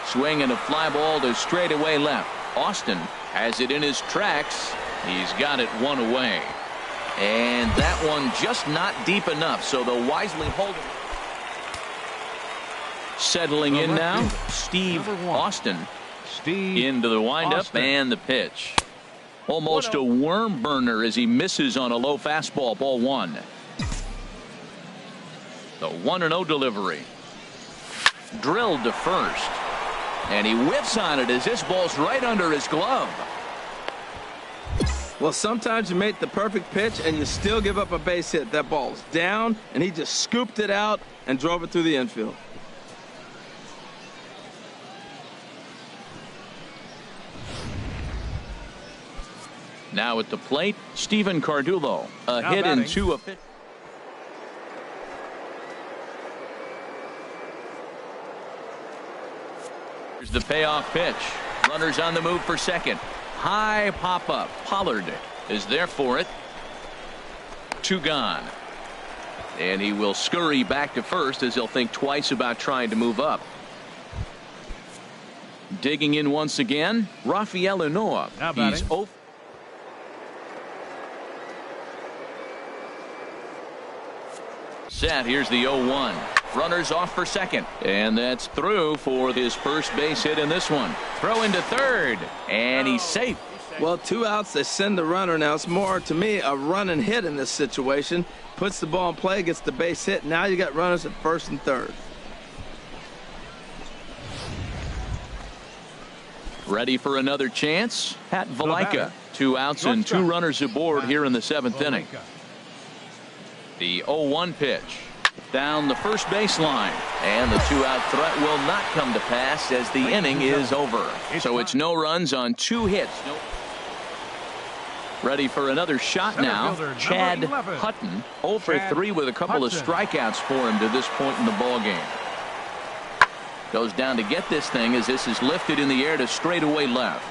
Swing and a fly ball to straightaway left. Austin has it in his tracks. He's got it 1 away. And that one just not deep enough, so they'll wisely hold it. Settling in now, Steve Austin. Into the windup and the pitch. Almost a worm burner as he misses on a low fastball, ball 1. The 1-0 delivery. Drilled to first. And he whips on it as this ball's right under his glove. Well, sometimes you make the perfect pitch and you still give up a base hit. That ball's down, and he just scooped it out and drove it through the infield. Now at the plate, Steven Cardullo. A hit in 2 of 5. Here's the payoff pitch. Runners on the move for second. High pop up. Pollard is there for it. 2 gone. And he will scurry back to first as he'll think twice about trying to move up. Digging in once again, Rafael Unoa. He's 0. Set. Here's the 0-1. Runners off for second. And that's through for his first base hit in this one. Throw into third. And he's safe. Well, 2 outs. They send the runner. Now it's more, to me, a run and hit in this situation. Puts the ball in play, gets the base hit. Now you got runners at first and third. Ready for another chance? Pat Valaika. 2 outs and 2 runners aboard here in the 7th inning. The 0-1 pitch. Down the first baseline. And the 2-out threat will not come to pass as the inning is over. So it's no runs on 2 hits. Ready for another shot now. Chad Hutton. 0 for 3 with a couple of strikeouts for him to this point in the ballgame. Goes down to get this thing as this is lifted in the air to straightaway left.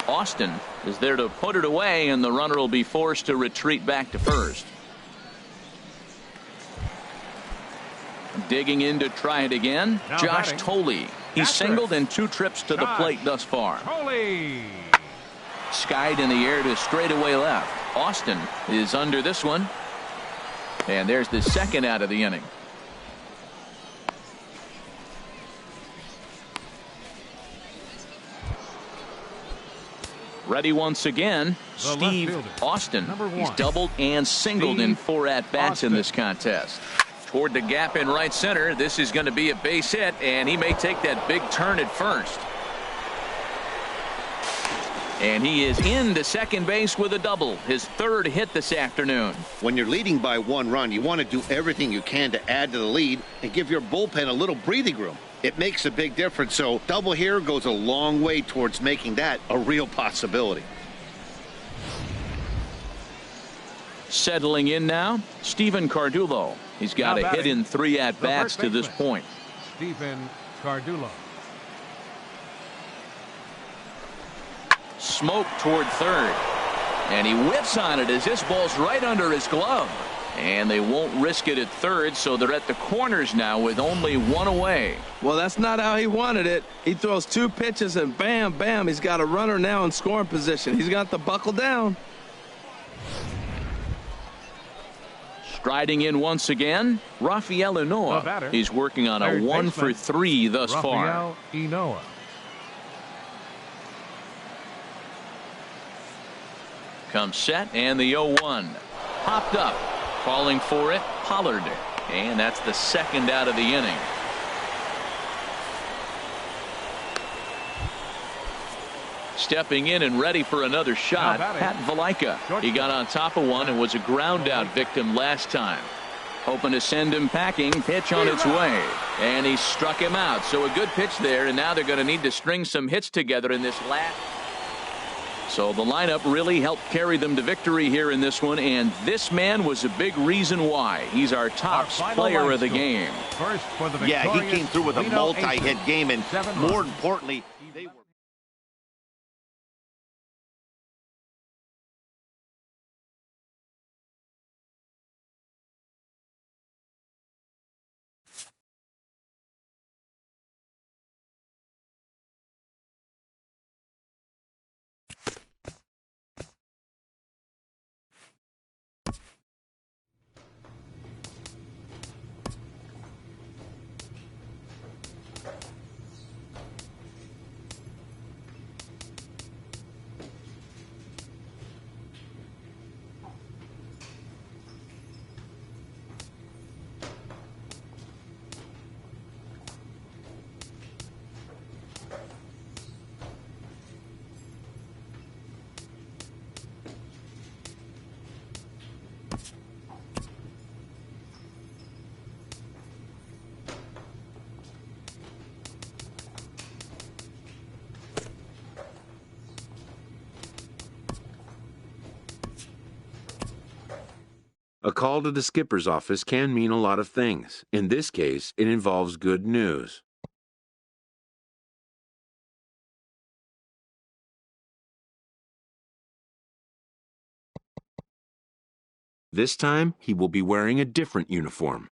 Austin is there to put it away, and the runner will be forced to retreat back to first. Digging in to try it again. Josh Thole. He's singled in 2 trips to the plate thus far. Skied in the air to straightaway left. Austin is under this one. And there's the 2nd out of the inning. Ready once again, Steve Austin. He's doubled and singled in 4 at-bats in this contest. Toward the gap in right center. This is going to be a base hit, and he may take that big turn at first. And he is into second base with a double. His 3rd hit this afternoon. When you're leading by 1 run, you want to do everything you can to add to the lead and give your bullpen a little breathing room. It makes a big difference, so double here goes a long way towards making that a real possibility. Settling in now, Steven Cardullo. He's got a hit in 3 at-bats to this point. Steven Cardullo. Smoke toward third. And he whips on it as this ball's right under his glove. And they won't risk it at third, so they're at the corners now with only 1 away. Well, that's not how he wanted it. He throws 2 pitches and bam, bam, he's got a runner now in scoring position. He's got to buckle down. Striding in once again, Rafael Unoa. He's working on a 1 for 3 thus far. Unoa. Comes set, and the 0-1. Popped up. Calling for it, Pollard. And that's the 2nd out of the inning. Stepping in and ready for another shot, Pat Valaika. He got on top of one and was a ground out victim last time. Hoping to send him packing. Pitch on its way. And he struck him out. So a good pitch there, and now they're going to need to string some hits together in this last. So the lineup really helped carry them to victory here in this one, and this man was a big reason why. He's our top player of the game. First for the yeah, he came through with a multi-hit game, and more importantly, they were A call to the skipper's office can mean a lot of things. In this case, it involves good news. This time, he will be wearing a different uniform.